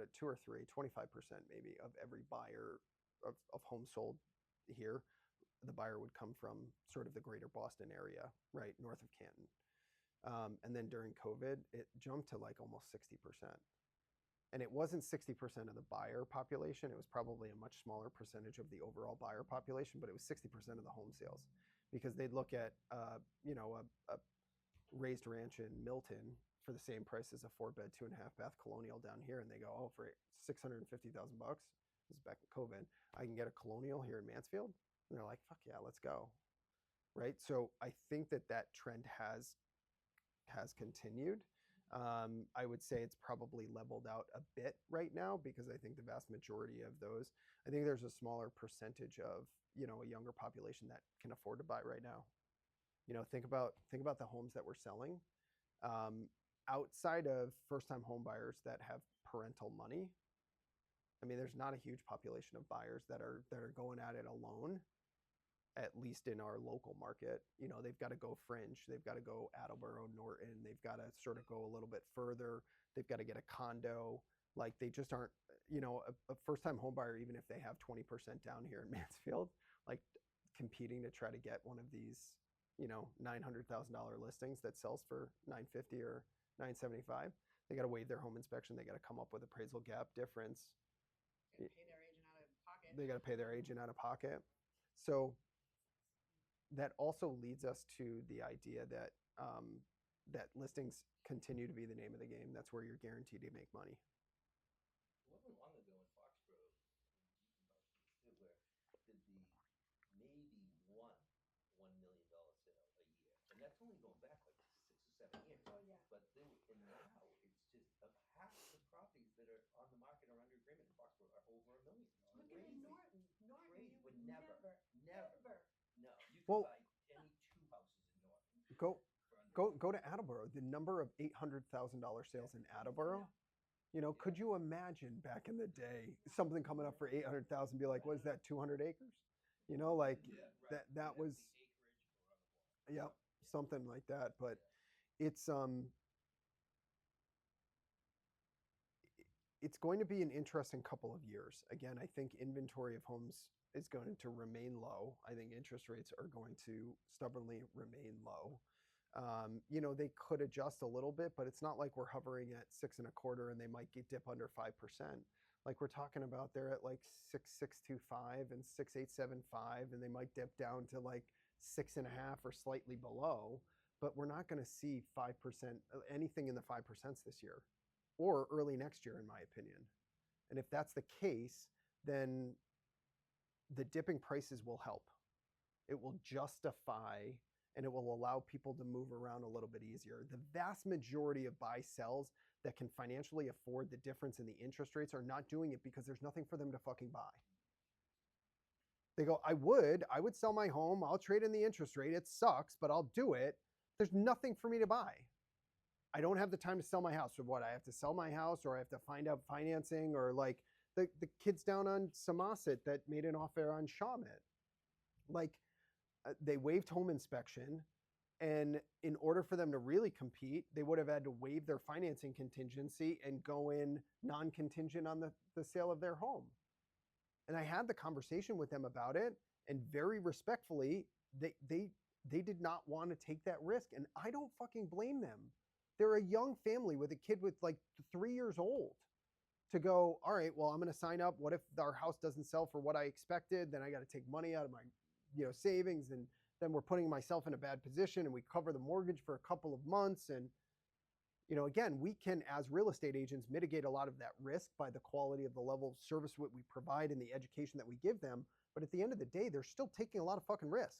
A: of 2 or 3, 25% maybe of every buyer of homes sold here, the buyer would come from sort of the greater Boston area, right, north of Canton. And then during COVID, it jumped to like almost 60%. And it wasn't 60% of the buyer population. It was probably a much smaller percentage of the overall buyer population, but it was 60% of the home sales, because they'd look at, a raised ranch in Milton for the same price as a 4-bed, 2.5-bath colonial down here, and they go, oh, for $650,000, this is back in COVID, I can get a colonial here in Mansfield, and they're like, fuck yeah, let's go, right? So I think that trend has continued. I would say it's probably leveled out a bit right now, because I think the vast majority of those, I think there's a smaller percentage of, a younger population that can afford to buy right now. Think about the homes that we're selling. Outside of first-time home buyers that have parental money, I mean, there's not a huge population of buyers that are going at it alone, at least in our local market. They've got to go fringe. They've got to go Attleboro, Norton. They've got to sort of go a little bit further. They've got to get a condo. Like they just aren't, a first-time home buyer, even if they have 20% down here in Mansfield, like competing to try to get one of these, $900,000 listings that sells for $950 or $975. They got to waive their home inspection. They got to come up with appraisal gap difference.
E: Gotta pay their agent out of pocket.
A: They got to pay their agent out of pocket. So that also leads us to the idea that that listings continue to be the name of the game. That's where you're guaranteed to make money.
G: It wasn't long ago in Foxborough, and you can vouch for this too, where there'd be maybe $1 million sale a year, and that's only going back like 6 or 7 years.
B: Oh, yeah.
G: But and now it's just half the properties that are on the market or under agreement in Foxborough are over $1 million.
B: Look at in Norton. Norton,
G: Crazy.
B: you would
G: Never.
B: never.
G: No, you could
A: Well,
G: buy any 2 houses in Norton.
A: Go
G: for under
A: go to Attleboro. The number of $800,000 sales in Attleboro. Could you imagine back in the day something coming up for $800,000? Be like, what is that? 200 acres? You know, like
G: Yeah, right.
A: that
G: It has to
A: was,
G: be acreage or on the water.
A: yep, something like that. But it's it's going to be an interesting couple of years. Again, I think inventory of homes is going to remain low. I think interest rates are going to stubbornly remain low. You know, they could adjust a little bit, but it's not like we're hovering at 6.25 and they might dip under 5%. Like we're talking about, they're at like 6.625 and 6.875, and they might dip down to like 6.5 or slightly below. But we're not going to see 5%, anything in the 5% this year or early next year, in my opinion. And if that's the case, then the dipping prices will help. It will justify and it will allow people to move around a little bit easier. The vast majority of buy sells that can financially afford the difference in the interest rates are not doing it because there's nothing for them to fucking buy. They go, I would sell my home. I'll trade in the interest rate. It sucks, but I'll do it. There's nothing for me to buy. I don't have the time to sell my house. Or what? I have to sell my house, or I have to find out financing, or like the kids down on Samoset that made an offer on Shawmut. Like they waived home inspection, and in order for them to really compete, they would have had to waive their financing contingency and go in non-contingent on the sale of their home. And I had the conversation with them about it, and very respectfully, they did not want to take that risk, and I don't fucking blame them. They're a young family with a kid with like 3 years old to go, all right, well, I'm going to sign up. What if our house doesn't sell for what I expected? Then I got to take money out of my, savings. And then we're putting myself in a bad position, and we cover the mortgage for a couple of months. And, again, we can, as real estate agents, mitigate a lot of that risk by the quality of the level of service we provide and the education that we give them. But at the end of the day, they're still taking a lot of fucking risk.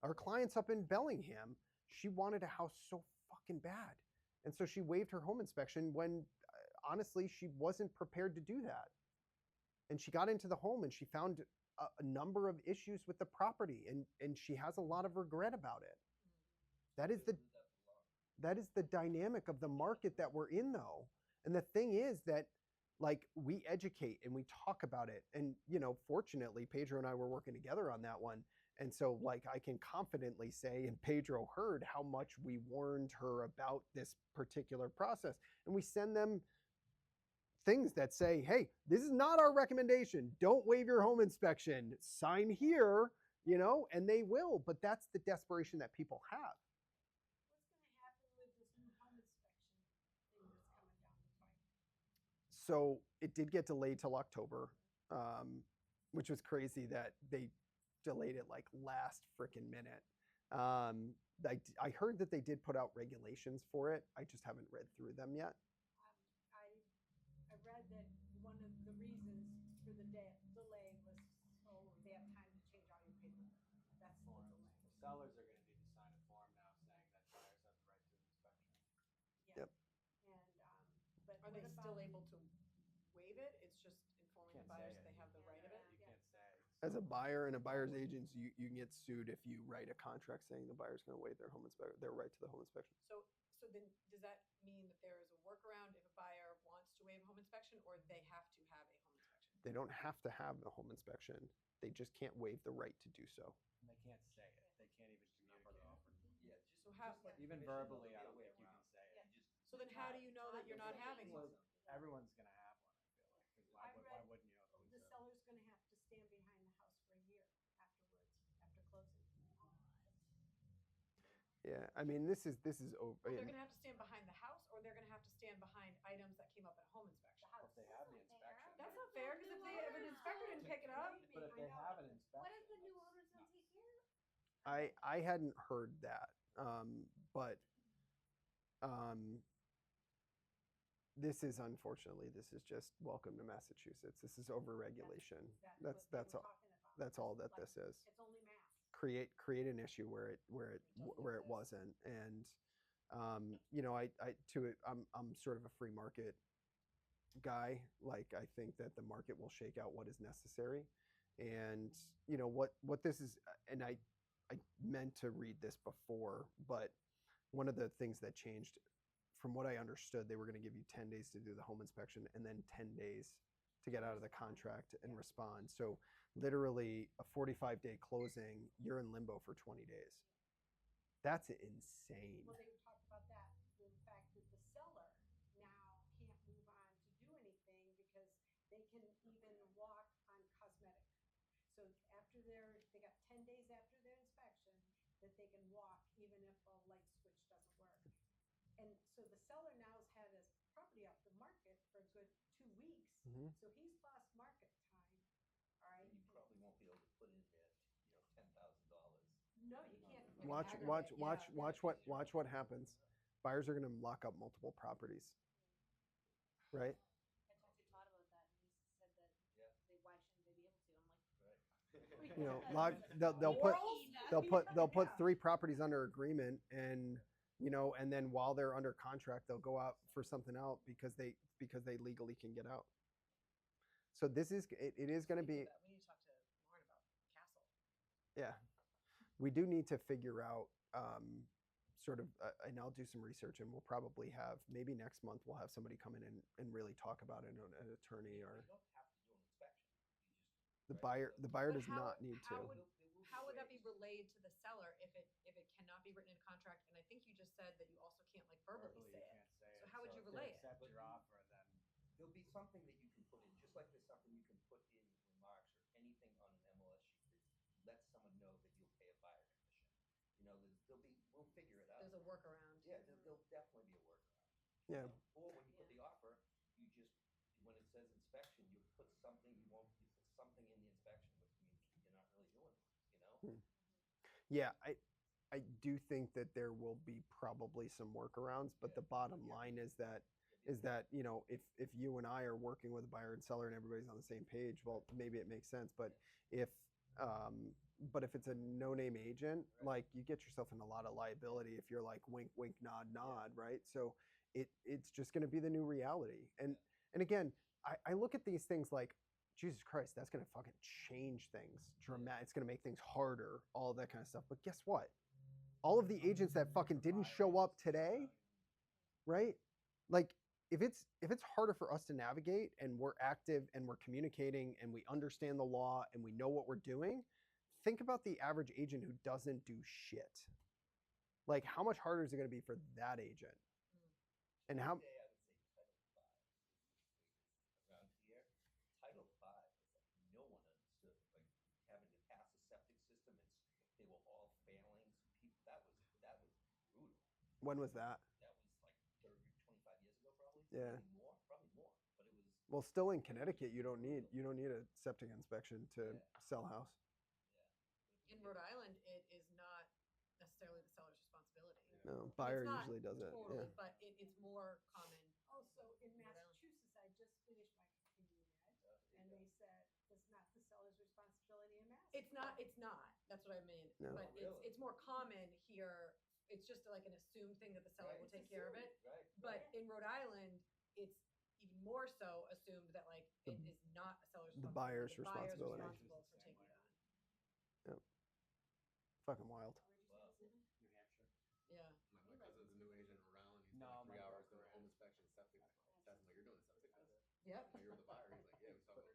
A: Our clients up in Bellingham, she wanted a house so fucking bad. And so she waived her home inspection when honestly, she wasn't prepared to do that. And she got into the home and she found a number of issues with the property, and she has a lot of regret about it. That is the dynamic of the market that we're in, though. And the thing is that, like, we educate and we talk about it. And, fortunately, Pedro and I were working together on that one. And so, like, I can confidently say, and Pedro heard how much we warned her about this particular process. And we send them things that say, hey, this is not our recommendation. Don't waive your home inspection. Sign here, and they will. But that's the desperation that people have.
B: What's going to happen with this new home inspection thing that's coming down the pike?
A: So it did get delayed till October, which was crazy that they delayed it like last freaking minute. I heard that they did put out regulations for it. I just haven't read through them yet.
B: I read that one of the reasons for the delay was so they have time to change all your paperwork. That's the delay.
H: The sellers are going to need to sign a form now saying that buyers have the right to an inspection.
B: Yeah.
A: Yep.
B: And but
E: Are they still able to waive it? It's just informing the buyers they have the right of it?
H: You can't say.
A: As a buyer and a buyer's agent, you can get sued if you write a contract saying the buyer's going to waive their right to the home inspection.
E: So then does that mean that there is a workaround if a buyer wants to waive a home inspection, or they have to have a home inspection?
A: They don't have to have the home inspection. They just can't waive the right to do so.
H: And they can't say it. They can't even communicate.
G: Yeah,
E: So how-
H: Even verbally, I don't think you can say it.
E: So then how do you know that you're not having one?
H: So everyone's going to have one, I feel like. Because why wouldn't you?
B: The seller's going to have to stand behind the house for a year afterwards, after closing.
A: Yeah, I mean, this is over.
E: Well, they're going to have to stand behind the house, or they're going to have to stand behind items that came up at a home inspection.
H: If they have the inspection.
E: That's not fair, because if an inspector didn't pick it up.
H: But if they have an inspection.
F: What if the new owners don't take care of it?
A: I hadn't heard that, but this is unfortunately, this is just welcome to Massachusetts. This is overregulation. That's all that this is.
B: It's only math.
A: Create an issue where it wasn't. And I'm sort of a free market guy. Like, I think that the market will shake out what is necessary. And what this is, and I meant to read this before, but one of the things that changed, from what I understood, they were going to give you 10 days to do the home inspection and then 10 days to get out of the contract and respond. So literally a 45-day closing, you're in limbo for 20 days. That's insane.
B: Well, they talked about that, the fact that the seller now can't move on to do anything because they can even walk on cosmetic. So after they got 10 days after their inspection, that they can walk even if a light switch doesn't work. And so the seller now has had his property off the market for a good 2 weeks.
A: Mhm.
B: So he's lost market time. All right.
G: And you probably won't be able to put in there, $10,000.
B: No, you can't.
A: Watch
E: aggregate,
A: watch what happens. Buyers are going to lock up multiple properties, right?
F: I talked to Todd about that, and he said that
G: Yeah.
F: why shouldn't they be able to? I'm like,
G: Right.
A: You know,
F: Because
A: they'll put 3 properties under agreement, and and then while they're under contract, they'll go out for something else because they legally can get out. So this is it is going to be.
E: We need to talk to Lauren about Castle.
A: Yeah, we do need to figure out sort of, and I'll do some research, and we'll probably have maybe next month we'll have somebody come in and really talk about it, an attorney or
G: You don't have to do an inspection. You just
A: the buyer
E: But
A: does not need to.
E: How would that be relayed to the seller if it cannot be written in contract? And I think you just said that you also can't like verbally
H: Verbally,
E: say
H: you
E: it.
H: can't say
E: So
H: it.
E: how would you
H: if they
E: relay it?
H: accept
G: But
H: your offer, then
G: There'll be something that you can put in, just like there's something you can put in remarks or anything on an MLS sheet that lets someone know that you'll pay a buyer commission. We'll figure it out.
E: There's a workaround.
G: Yeah, there'll definitely be a workaround.
A: Yeah.
G: Or when you put the offer, when it says inspection, you put something in the inspection, which means you're not really doing one,
A: Yeah, I do think that there will be probably some workarounds, but the bottom line is that if you and I are working with a buyer and seller and everybody's on the same page, well, maybe it makes sense. But if it's a no-name agent, like you get yourself in a lot of liability if you're like wink, wink, nod, nod, right? So it's just going to be the new reality. And again, I look at these things like, Jesus Christ, that's going to fucking change things dramatic. It's going to make things harder, all that kind of stuff. But guess what? All of the agents that fucking didn't show up today, right? Like if it's harder for us to navigate and we're active and we're communicating and we understand the law and we know what we're doing, think about the average agent who doesn't do shit. Like how much harder is it going to be for that agent? And how
G: Today, I would say Title V is around here. Title V is like no one understood. Like having to pass a septic system, and they were all failing. So that was brutal.
A: when was that?
G: That was like 25 years ago, probably.
A: Yeah.
G: Maybe more, probably more. But it was.
A: Well, still in Connecticut, you don't need a septic inspection to sell a house.
G: Yeah.
E: In Rhode Island, it is not necessarily the seller's responsibility.
A: No, buyer
E: It's not
A: usually does it.
E: Totally,
A: Yeah.
E: but it's more common.
B: Also, in
E: Rhode Island.
B: Massachusetts, I just finished my continuing ed, and they said it's not the seller's responsibility in Mass.
E: It's not. That's what I mean.
A: No.
E: But
G: Oh, really?
E: it's more common here. It's just like an assumed thing that the seller
G: Right,
E: will
G: it's
E: take care of it.
G: Right.
E: But in Rhode Island, it's even more so assumed that like it is not a seller's
A: the
E: responsibility.
A: buyer's
E: The buyer's
A: responsibility.
E: responsible for taking it on.
A: Fucking wild.
G: Wow.
H: New Hampshire.
E: Yeah.
C: My cousin's a new agent in Rhode Island. He's
H: No,
C: spent 3
H: my
C: hours
H: broker
C: doing a home
H: is.
C: inspection, septic test. I'm like, you're doing a septic test?
E: Yep.
C: No, you're the buyer. He's like, yeah, we saw both.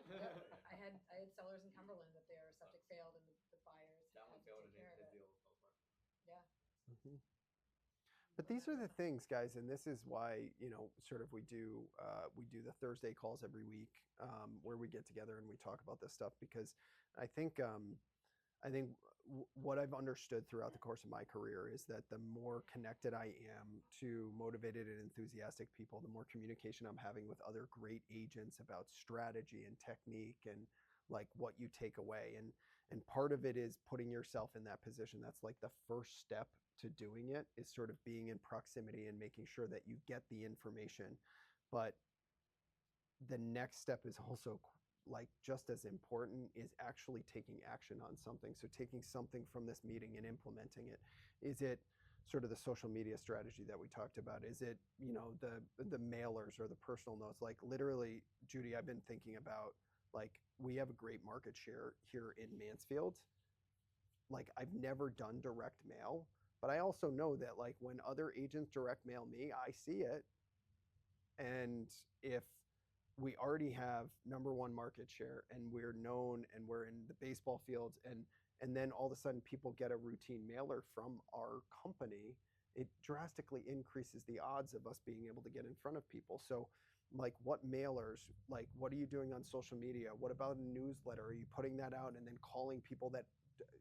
G: Yeah.
E: I had sellers in Cumberland that their septic failed and the buyers
C: That
E: had
C: one
E: to
C: failed
E: take
C: and
E: care of
C: his
E: it.
C: deal fell apart.
E: Yeah.
A: Mhm. But these are the things, guys, and this is why sort of we do the Thursday calls every week where we get together and we talk about this stuff because I think what I've understood throughout the course of my career is that the more connected I am to motivated and enthusiastic people, the more communication I'm having with other great agents about strategy and technique and like what you take away. And part of it is putting yourself in that position. That's like the first step to doing it is sort of being in proximity and making sure that you get the information. But the next step is also like just as important is actually taking action on something. So taking something from this meeting and implementing it. Is it sort of the social media strategy that we talked about? Is it, the mailers or the personal notes? Like literally, Judy, I've been thinking about like we have a great market share here in Mansfield. Like I've never done direct mail, but I also know that like when other agents direct mail me, I see it. And if we already have number one market share and we're known and we're in the baseball fields, and then all of a sudden people get a routine mailer from our company, it drastically increases the odds of us being able to get in front of people. So like what mailers, like what are you doing on social media? What about a newsletter? Are you putting that out and then calling people that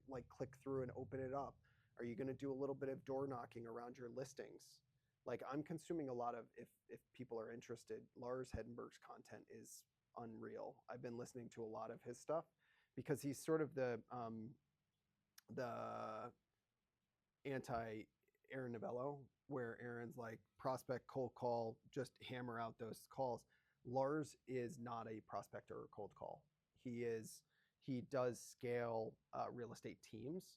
A: like click through and open it up? Are you going to do a little bit of door knocking around your listings? Like I'm consuming a lot of, if people are interested, Lars Hedenberg's content is unreal. I've been listening to a lot of his stuff because he's sort of the anti Aaron Novello, where Aaron's like prospect, cold call, just hammer out those calls. Lars is not a prospector or cold call. He does scale real estate teams,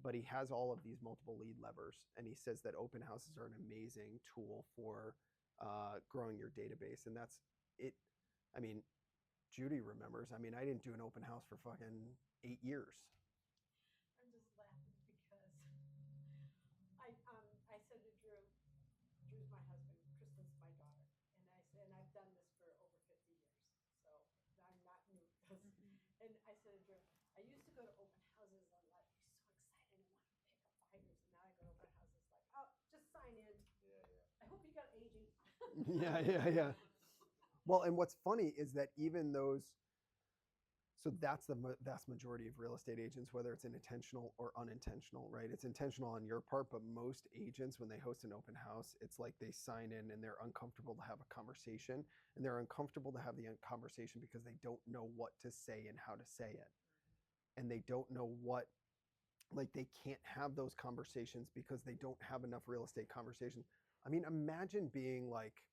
A: but he has all of these multiple lead levers, and he says that open houses are an amazing tool for growing your database, and that's it. I mean, Judy remembers. I mean, I didn't do an open house for fucking 8 years.
B: I'm just laughing because I said to Drew, Drew's my husband, Kristen's my daughter, and I said, and I've done this for over 50 years, so I'm not new at this. And I said to Drew, I used to go to open houses and I'd be so excited and want to pick up buyers, and now I go to open houses like, oh, just sign in. I hope you got agent.
A: Yeah. Well, and what's funny is that even those, so that's the vast majority of real estate agents, whether it's intentional or unintentional, right? It's intentional on your part, but most agents, when they host an open house, it's like they sign in and they're uncomfortable to have a conversation, and they're uncomfortable to have the conversation because they don't know what to say and how to say it. And they don't know what, like they can't have those conversations because they don't have enough real estate conversations. I mean, imagine being like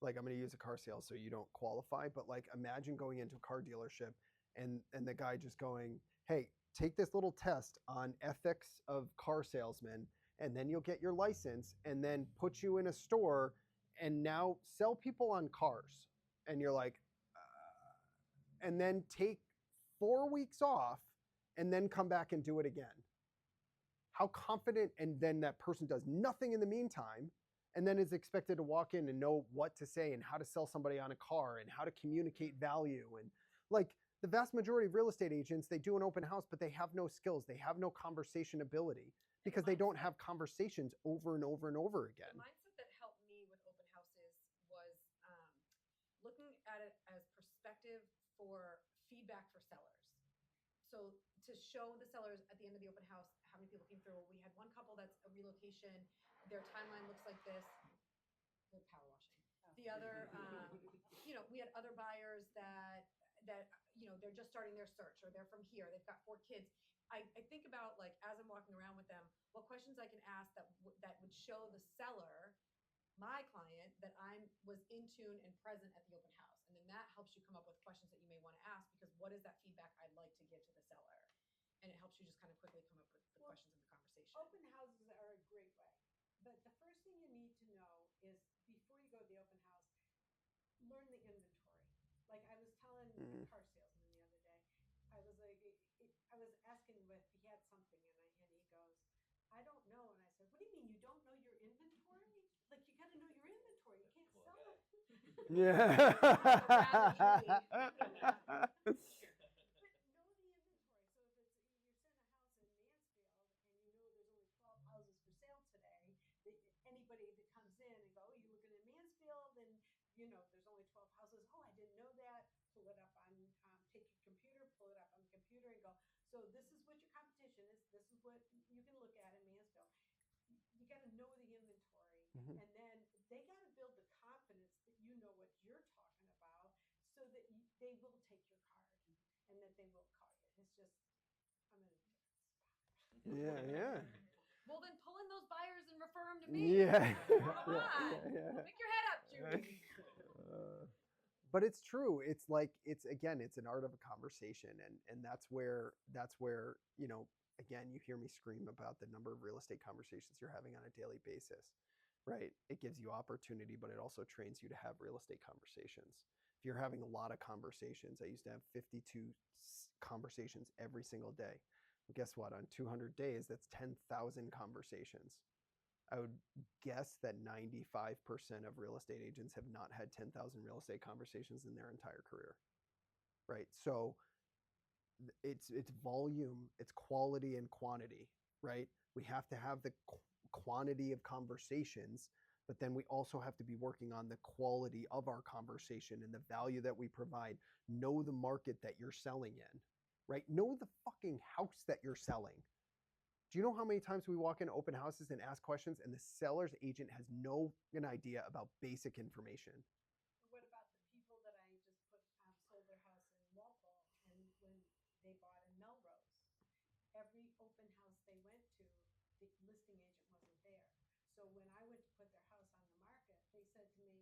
A: I'm going to use a car sale so you don't qualify, but like imagine going into a car dealership and the guy just going, hey, take this little test on ethics of car salesmen, and then you'll get your license, and then put you in a store and now sell people on cars. And you're like, and then take 4 weeks off and then come back and do it again. How confident, and then that person does nothing in the meantime, and then is expected to walk in and know what to say and how to sell somebody on a car and how to communicate value. And like the vast majority of real estate agents, they do an open house, but they have no skills. They have no conversation ability because they don't have conversations over and over and over again.
E: The mindset that helped me with open houses was looking at it as perspective for feedback for sellers. So to show the sellers at the end of the open house how many people came through. We had one couple that's a relocation. Their timeline looks like this. They're power washing. The other, we had other buyers that they're just starting their search, or they're from here. They've got 4 kids. I think about, like, as I'm walking around with them, what questions I can ask that would show the seller, my client, that I was in tune and present at the open house. And then that helps you come up with questions that you may want to ask, because what is that feedback I'd like to give to the seller? And it helps you just kind of quickly come up with the questions in the conversation.
B: Open houses are a great way. But the first thing you need to know is, before you go to the open house, learn the inventory. Like I was telling the car salesman the other day, I was like, I was asking him if he had something, and he goes, I don't know. And I said, what do you mean you don't know your inventory? Like, you got to know your inventory. You can't sell it.
A: Yeah.
B: But know the inventory. So if you're selling a house in Mansfield and you know there's only 12 houses for sale today, anybody that comes in and go, oh, you looking at Mansfield, and there's only 12 houses. Oh, I didn't know that. Pull it up on, take your computer, pull it up on the computer and go, so this is what your competition is. This is what you can look at in Mansfield. You got to know the inventory, and then they got to build the confidence that you know what you're talking about, so that they will take your card and that they will call you. It's just, I'm in a different spot.
A: Yeah.
E: Well, then pull in those buyers and refer them to me.
A: Yeah.
E: Pick your head up, Judy.
A: But it's true. It's like, it's an art of a conversation, and that's where again, you hear me scream about the number of real estate conversations you're having on a daily basis, right? It gives you opportunity, but it also trains you to have real estate conversations. If you're having a lot of conversations, I used to have 52 conversations every single day. Well, guess what? On 200 days, that's 10,000 conversations. I would guess that 95% of real estate agents have not had 10,000 real estate conversations in their entire career, right? So it's volume, it's quality and quantity, right? We have to have the quantity of conversations, but then we also have to be working on the quality of our conversation and the value that we provide. Know the market that you're selling in, right? Know the fucking house that you're selling. Do you know how many times we walk into open houses and ask questions and the seller's agent has no idea about basic information?
B: What about the people that I just sold their house in Walpole, and when they bought in Melrose, every open house they went to, the listing agent wasn't there. So when I went to put their house on the market, they said to me,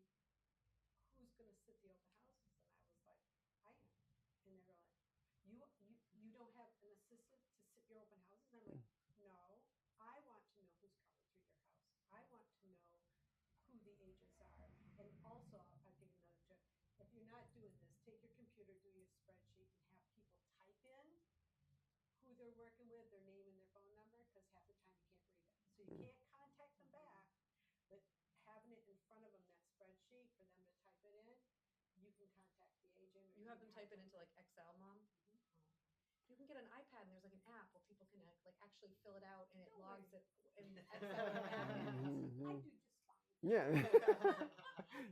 B: "Who's going to sit the open houses?" And I was like, "I am." And they were like, "You don't have an assistant to sit your open houses?" And I'm like, "No, I want to know who's coming through your house. I want to know who the agents are." And also, I think another tip, if you're not doing this, take your computer, do your spreadsheet, and have people type in who they're working with, their name and their phone number, because half the time you can't read it. So you can't contact them back, but having it in front of them, that spreadsheet for them to type it in, you can contact the agent. Or
E: You have them type it
B: contact-
E: into like Excel, Mom?
B: Mhm.
E: You can get an iPad and there's like an app where people can like actually fill it out and it
B: Don't
E: logs
B: worry.
E: it in Excel.
B: I do just fine.
A: Yeah.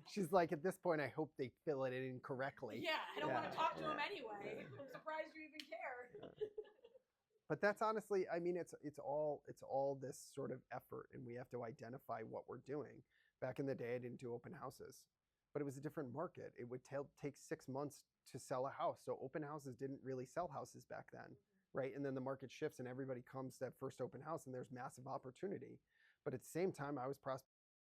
A: She's like, at this point, I hope they fill it in correctly.
E: Yeah, I don't want
A: Yeah,
E: to talk to
A: yeah.
E: them anyway. I'm surprised you even care.
A: But that's honestly, I mean, it's all this sort of effort, and we have to identify what we're doing. Back in the day, I didn't do open houses, but it was a different market. It would take 6 months to sell a house, so open houses didn't really sell houses back then, right? And then the market shifts, and everybody comes to that first open house, and there's massive opportunity. But at the same time, I was prospecting